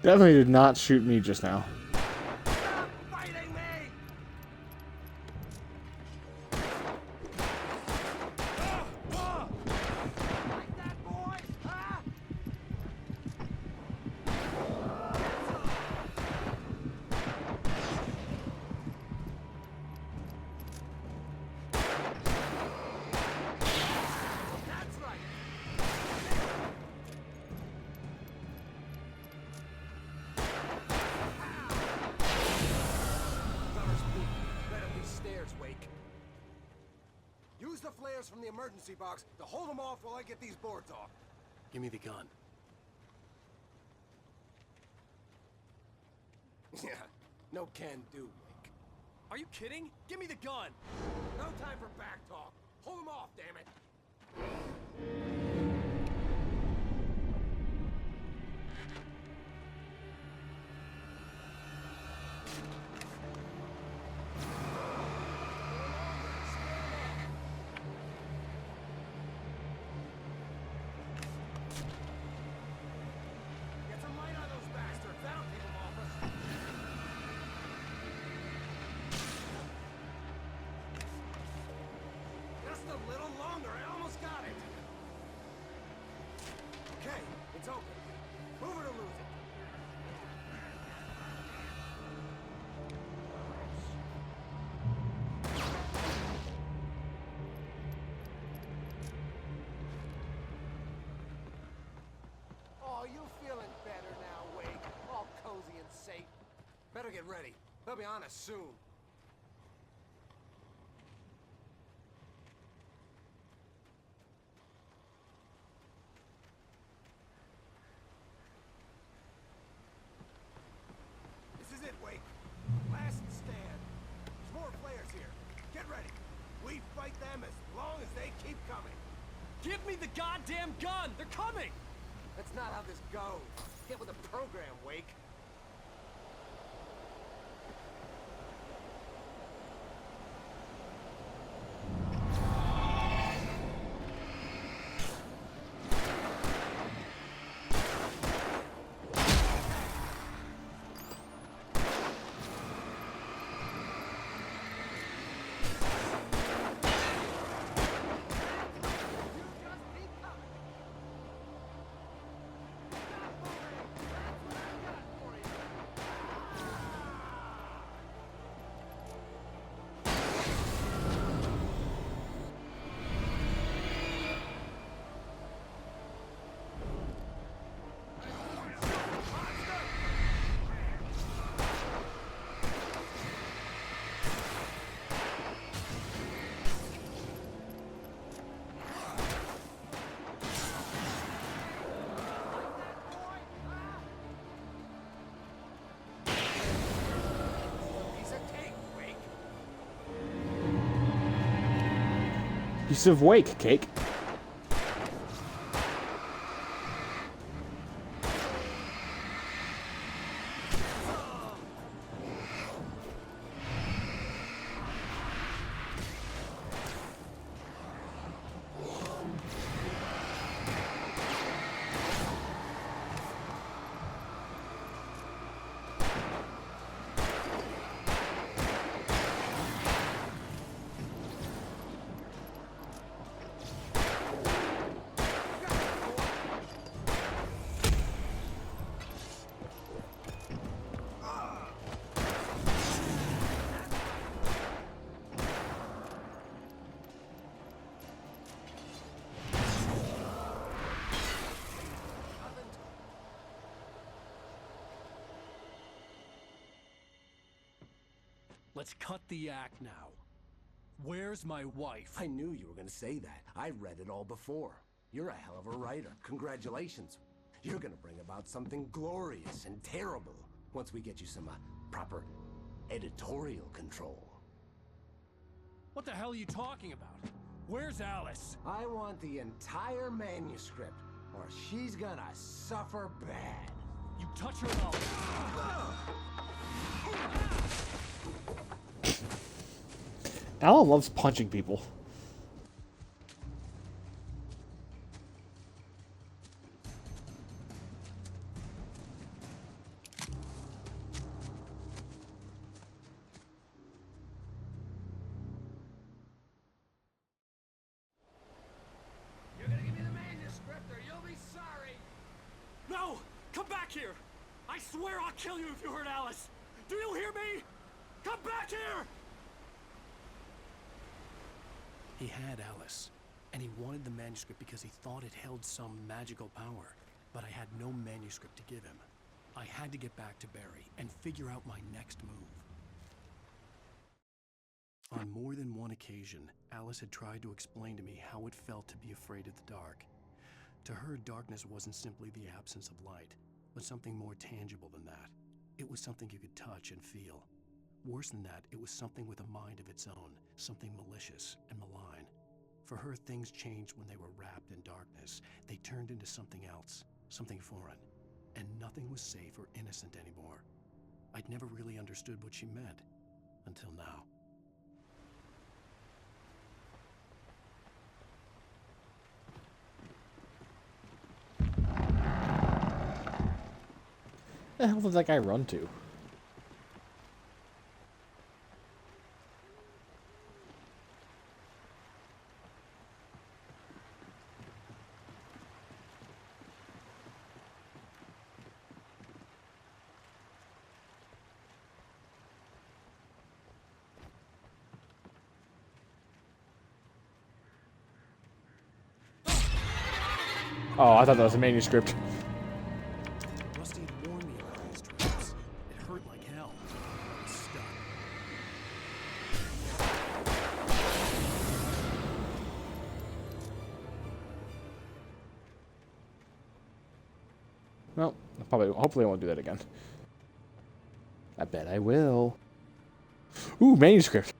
Definitely did not shoot me just now.
Use the flares from the emergency box to hold them off while I get these boards off.
Give me the gun.
Yeah, no can do, Wake.
Are you kidding? Give me the gun!
No time for back talk. Hold them off, damn it. Get some light on those bastards. That'll keep them off us. Just a little longer. I almost got it. Okay, it's open. Move it or lose it. Oh, you feeling better now, Wake? All cozy and safe. Better get ready. They'll be on us soon. This is it, Wake. Last stand. There's more players here. Get ready. We fight them as long as they keep coming.
Give me the goddamn gun! They're coming!
That's not how this goes. Get with the program, Wake.
Piece of wake cake.
Let's cut the act now. Where's my wife?
I knew you were gonna say that. I read it all before. You're a hell of a writer. Congratulations. You're gonna bring about something glorious and terrible once we get you some proper editorial control.
What the hell are you talking about? Where's Alice?
I want the entire manuscript, or she's gonna suffer bad.
You touch her and
Alan loves punching people.
You're gonna give me the manuscript or you'll be sorry. No! Come back here! I swear I'll kill you if you hurt Alice! Do you hear me? Come back here!
He had Alice, and he wanted the manuscript because he thought it held some magical power. But I had no manuscript to give him. I had to get back to Barry and figure out my next move. On more than one occasion, Alice had tried to explain to me how it felt to be afraid of the dark. To her, darkness wasn't simply the absence of light, but something more tangible than that. It was something you could touch and feel. Worse than that, it was something with a mind of its own, something malicious and malign. For her, things changed when they were wrapped in darkness. They turned into something else, something foreign, and nothing was safe or innocent anymore. I'd never really understood what she meant, until now.
Where the hell did that guy run to? Oh, I thought that was a manuscript.
Rusty had warned me about these traps. It hurt like hell. I was stuck.
Well, hopefully I won't do that again. I bet I will. Ooh, manuscript.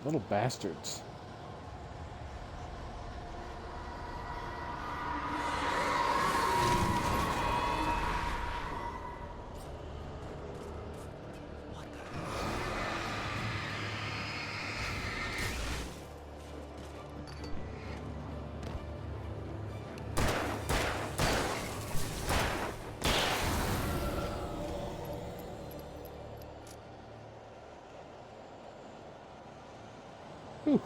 Little bastards. Whew.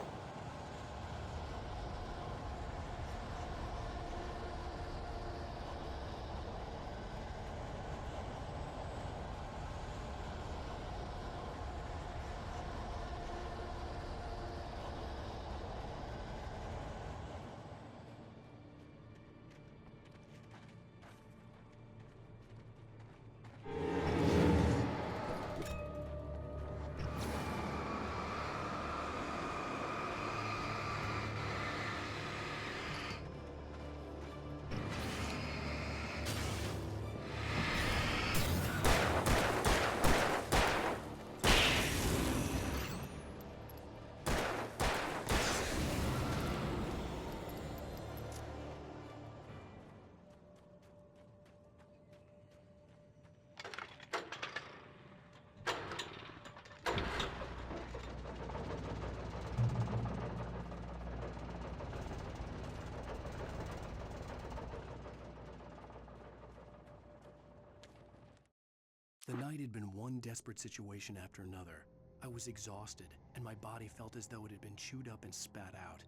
The night had been one desperate situation after another. I was exhausted, and my body felt as though it had been chewed up and spat out.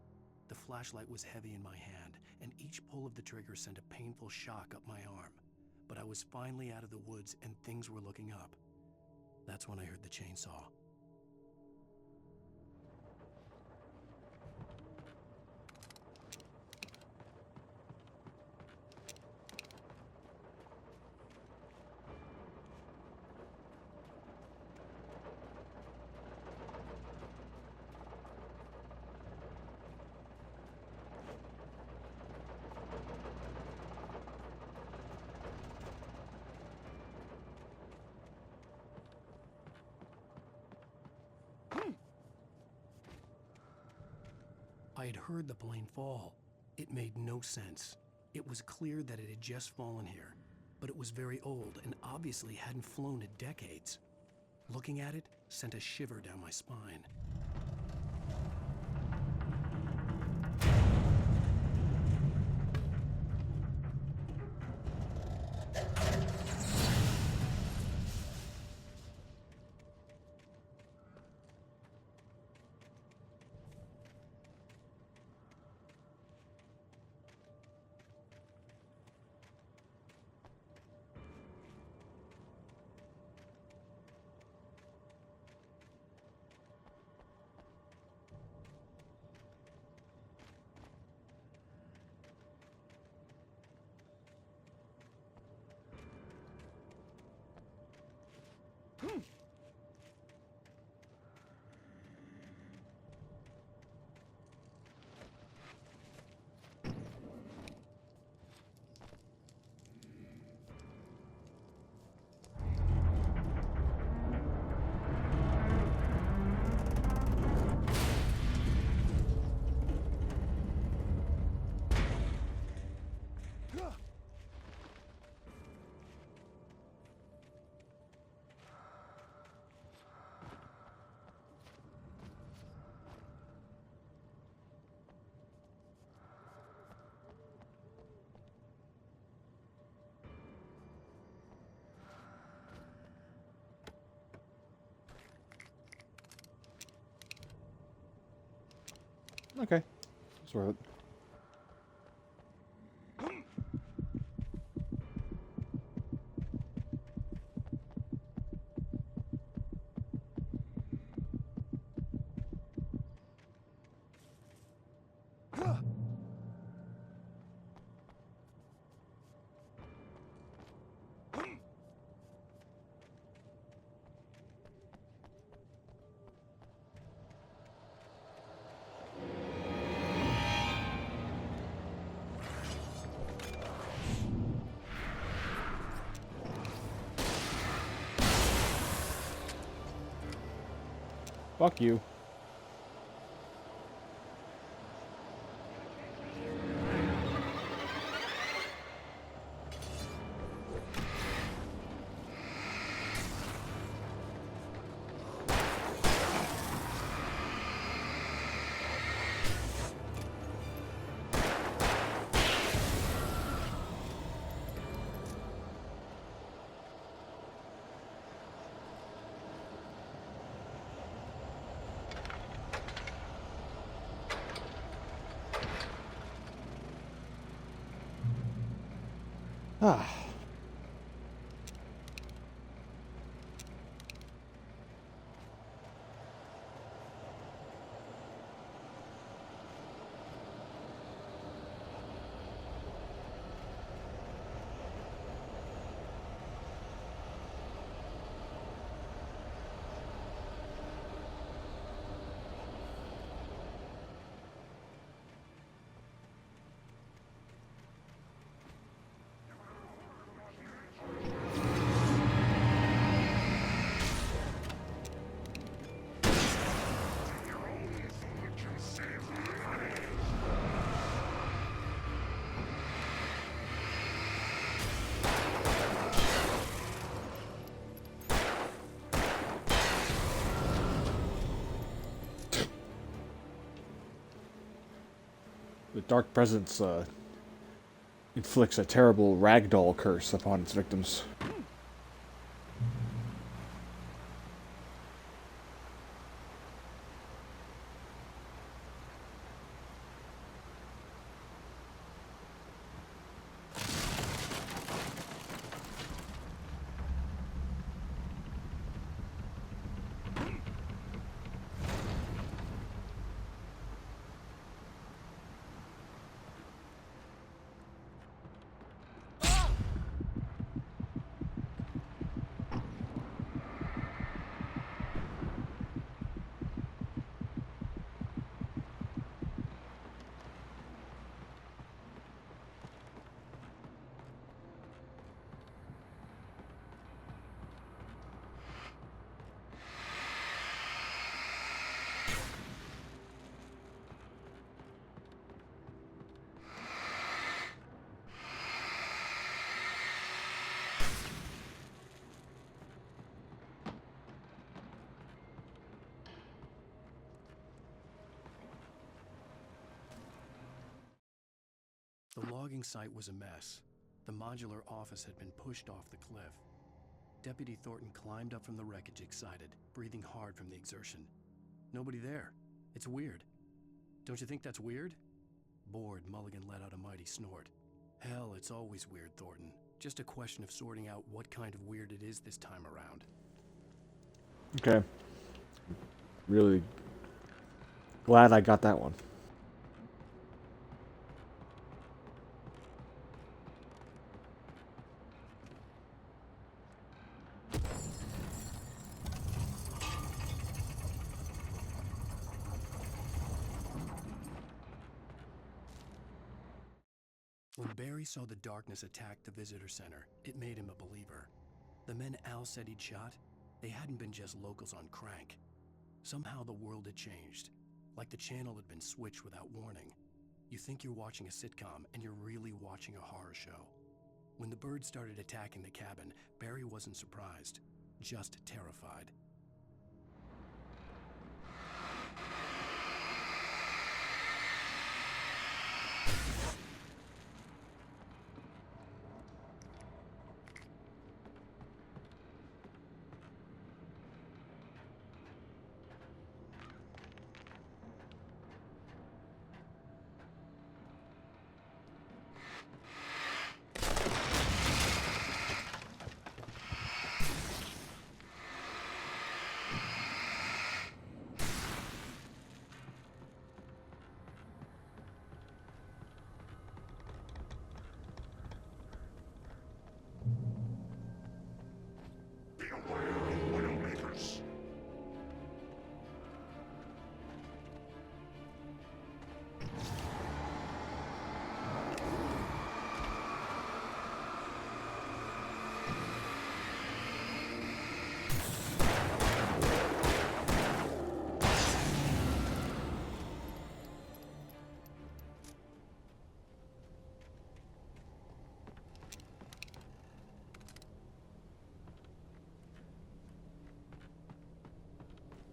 The flashlight was heavy in my hand, and each pull of the trigger sent a painful shock up my arm. But I was finally out of the woods, and things were looking up. That's when I heard the chainsaw. I had heard the plane fall. It made no sense. It was clear that it had just fallen here, but it was very old and obviously hadn't flown in decades. Looking at it sent a shiver down my spine.
Okay. It's worth it. Fuck you. Ah. The Dark Presence inflicts a terrible ragdoll curse upon its victims.
The logging site was a mess. The modular office had been pushed off the cliff. Deputy Thornton climbed up from the wreckage excited, breathing hard from the exertion. Nobody there. It's weird. Don't you think that's weird? Bored, Mulligan let out a mighty snort. Hell, it's always weird, Thornton. Just a question of sorting out what kind of weird it is this time around.
Okay. Really glad I got that one.
When Barry saw the darkness attack the visitor center, it made him a believer. The men Al said he'd shot, they hadn't been just locals on crank. Somehow the world had changed, like the channel had been switched without warning. You think you're watching a sitcom, and you're really watching a horror show. When the birds started attacking the cabin, Barry wasn't surprised, just terrified.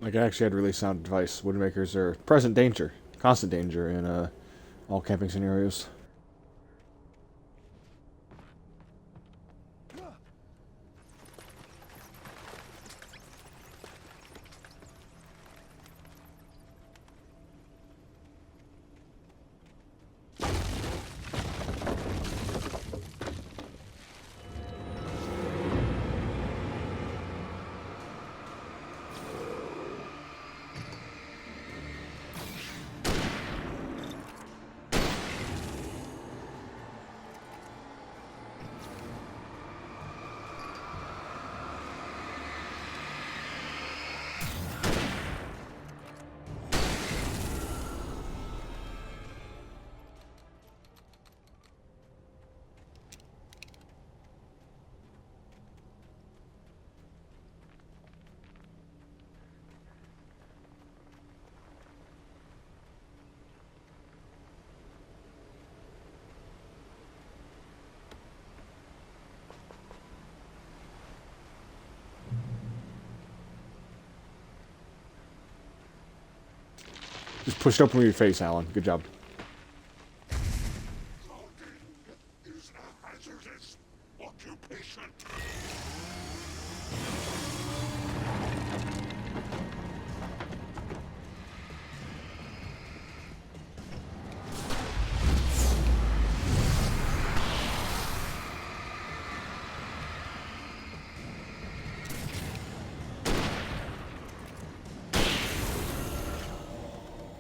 Like, I actually had really sound advice. Woodmakers are present danger, constant danger in all camping scenarios. Just push it up in your face, Alan. Good job.
Is a hazardous occupation.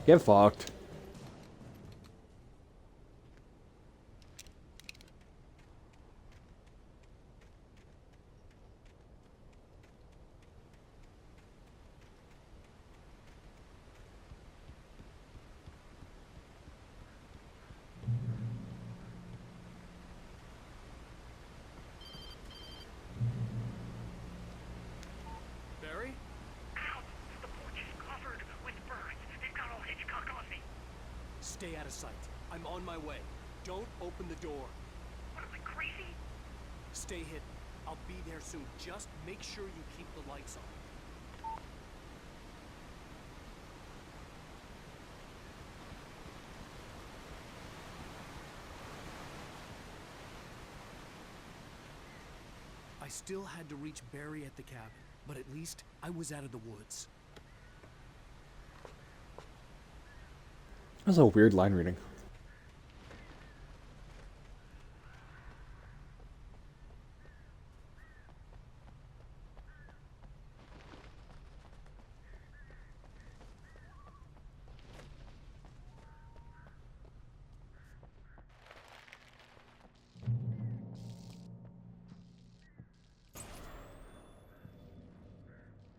Get fucked.
Barry?
Ow! The porch is covered with birds. They've got all Hitchcock on me.
Stay out of sight. I'm on my way. Don't open the door.
What am I, crazy?
Stay hidden. I'll be there soon. Just make sure you keep the lights on. I still had to reach Barry at the cabin, but at least I was out of the woods.
That was a weird line reading.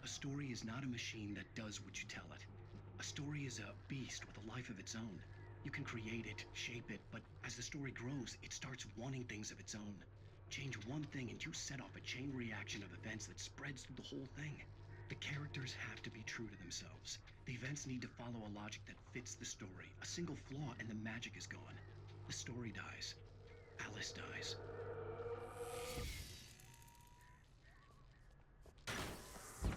A story is not a machine that does what you tell it. A story is a beast with a life of its own. You can create it, shape it, but as the story grows, it starts wanting things of its own. Change one thing and you set off a chain reaction of events that spreads through the whole thing. The characters have to be true to themselves. The events need to follow a logic that fits the story. A single flaw and the magic is gone. The story dies. Alice dies.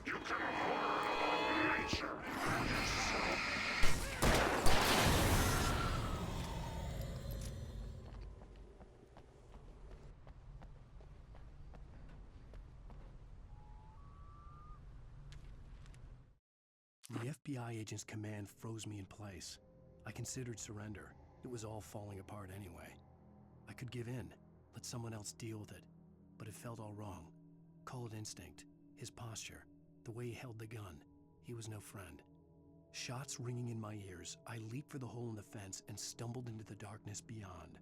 You can afford nature for yourself.
The FBI agent's command froze me in place. I considered surrender. It was all falling apart anyway. I could give in, let someone else deal with it. But it felt all wrong. Call it instinct. His posture. The way he held the gun. He was no friend. Shots ringing in my ears, I leaped for the hole in the fence and stumbled into the darkness beyond.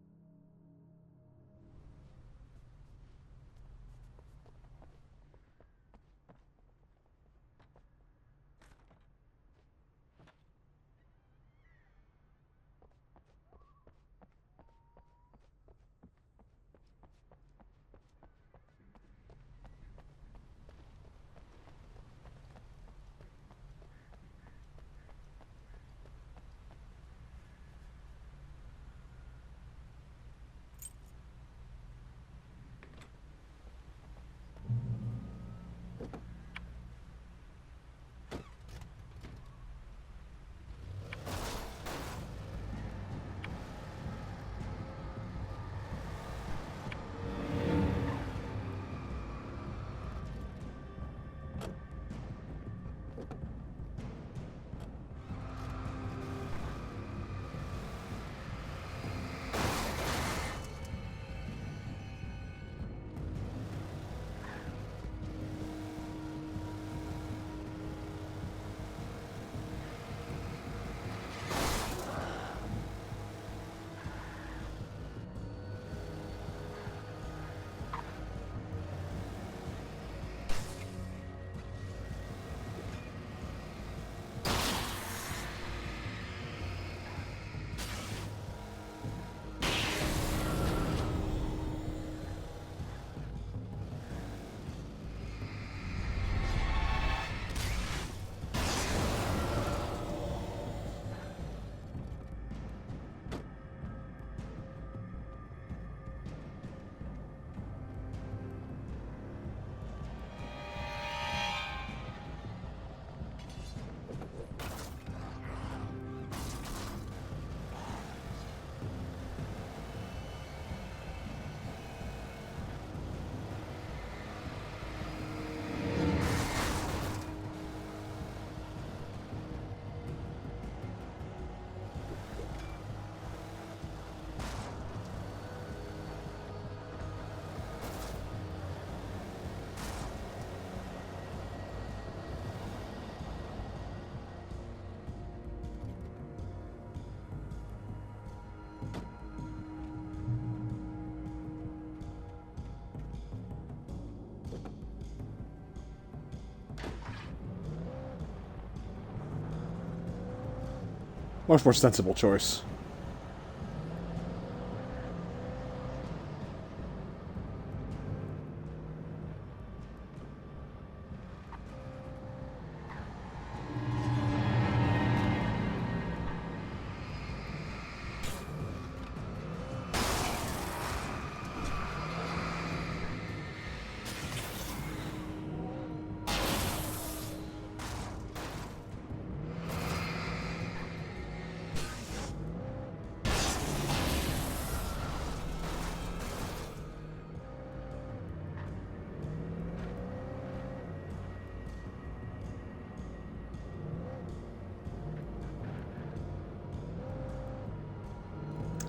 Much more sensible choice.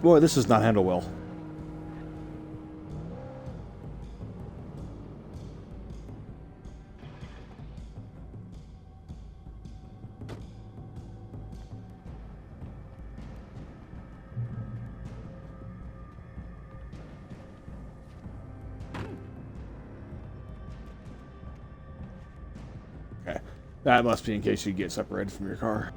Boy, this does not handle well. Okay. That must be in case you get separated from your car.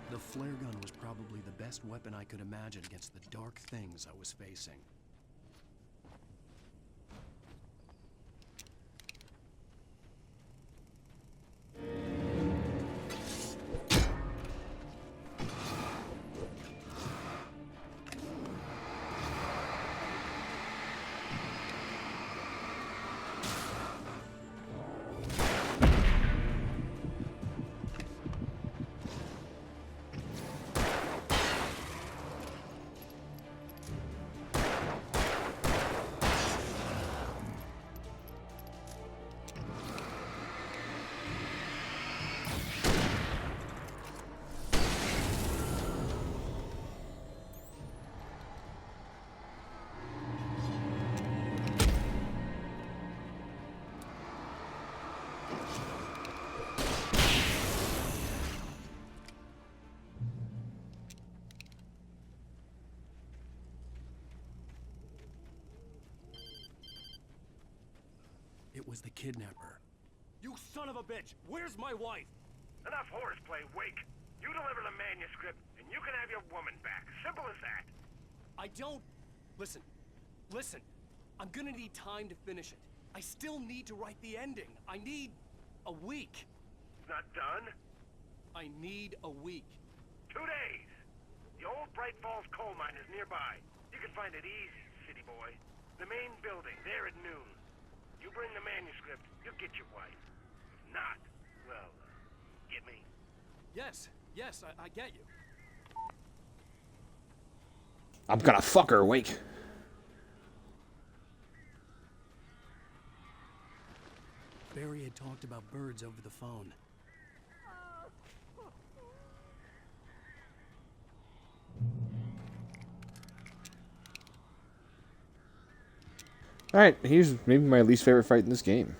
The flare gun was probably the best weapon I could imagine against the dark things I was facing. It was the kidnapper.
You son of a bitch! Where's my wife?
Enough horseplay, Wake. You deliver the manuscript, and you can have your woman back. Simple as that.
I don't... Listen. I'm gonna need time to finish it. I still need to write the ending. I need a week.
Not done?
I need a week.
2 days. The old Bright Falls coal mine is nearby. You can find it easy, city boy. The main building, there at noon. You bring the manuscript, you'll get your wife. If not, well, get me.
Yes, I get you.
I'm gonna fuck her, Wake.
Barry had talked about birds over the phone.
Alright, here's maybe my least favorite fight in this game.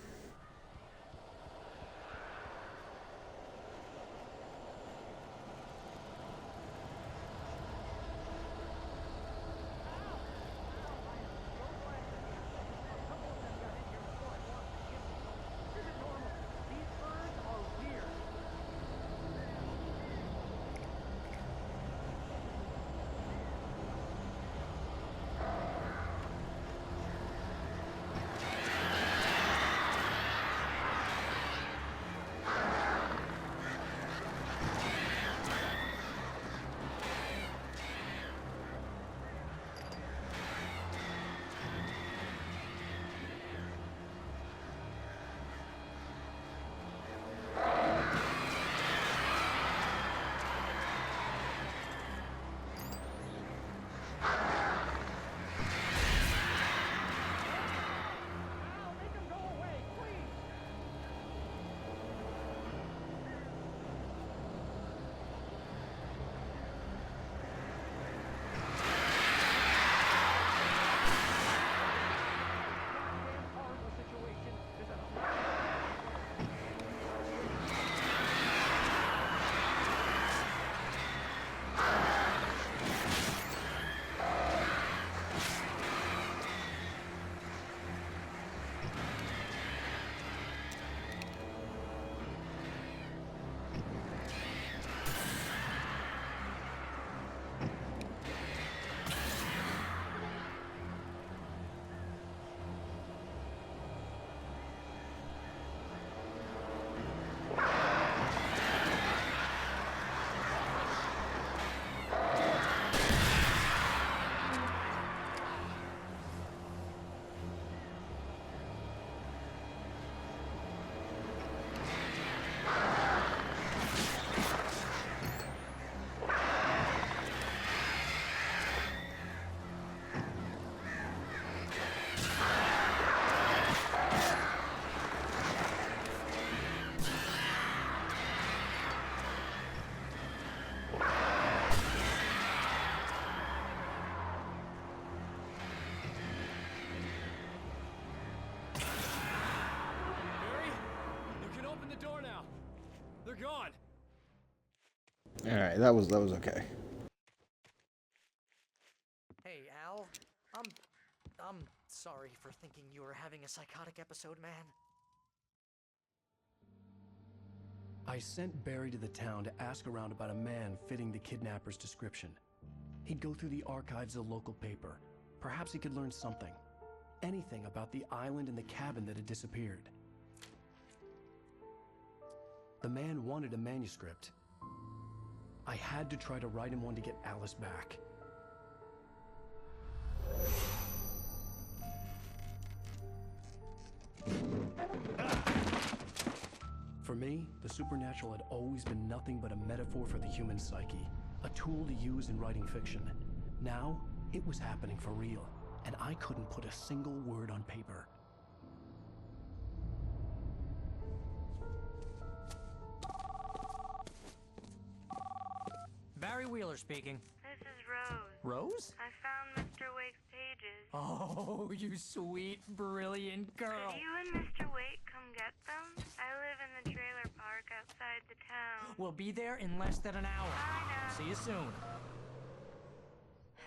Alright, that was okay.
Hey, Al. I'm sorry for thinking you were having a psychotic episode, man.
I sent Barry to the town to ask around about a man fitting the kidnapper's description. He'd go through the archives of the local paper. Perhaps he could learn something. Anything about the island and the cabin that had disappeared. The man wanted a manuscript. I had to try to write him one to get Alice back. For me, the supernatural had always been nothing but a metaphor for the human psyche, a tool to use in writing fiction. Now, it was happening for real, and I couldn't put a single word on paper.
Barry Wheeler speaking.
This is Rose.
Rose?
I found Mr. Wake's pages.
Oh, you sweet, brilliant girl.
Could you and Mr. Wake come get them? I live in the trailer park outside the town.
We'll be there in less than an hour.
I know.
See you soon.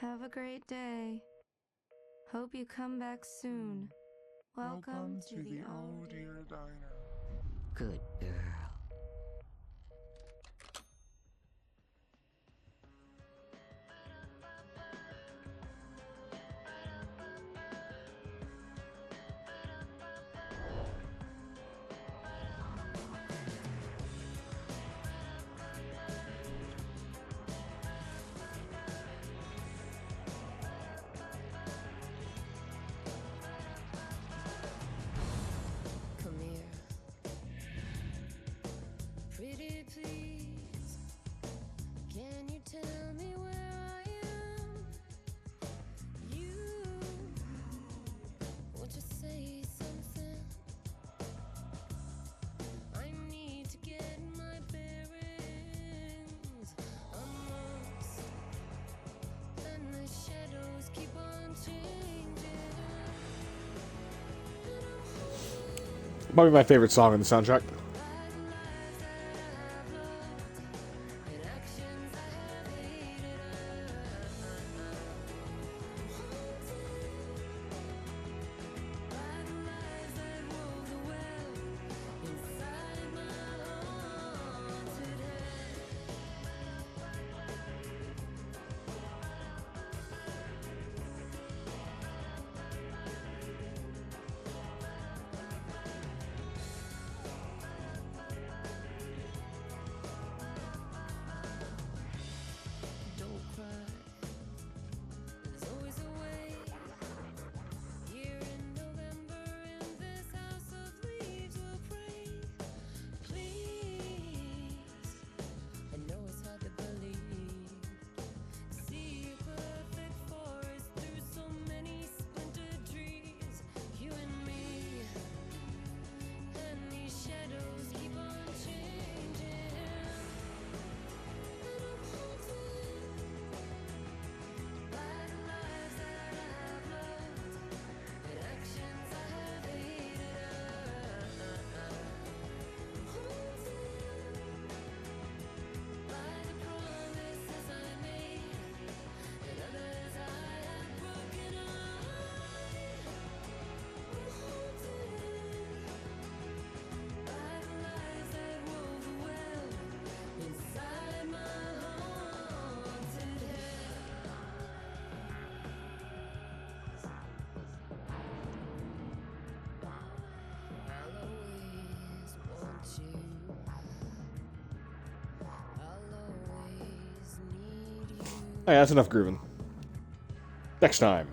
Have a great day. Hope you come back soon. Welcome to the
Oh Dear Diner.
Good girl.
Come here. Pretty please, can you tell me where I am? You, won't you say something? I need to get my bearings. I'm lost, and the shadows keep on changing.
Probably my favorite song on the soundtrack.
Don't cry. There's always a way. Here in November, in this house of leaves, we'll pray. Please, I know it's hard to believe. See a perfect forest through so many splintered trees. You and me, and these shadows keep on changing. And I'm haunted by the lives that I've loved and actions I have hated. I'm haunted by the promises I made and others I have broken. I'm haunted by the lies that wove the web inside my haunted head. I'll always want you. I'll always need you.
Hey, that's enough grooving. Next time.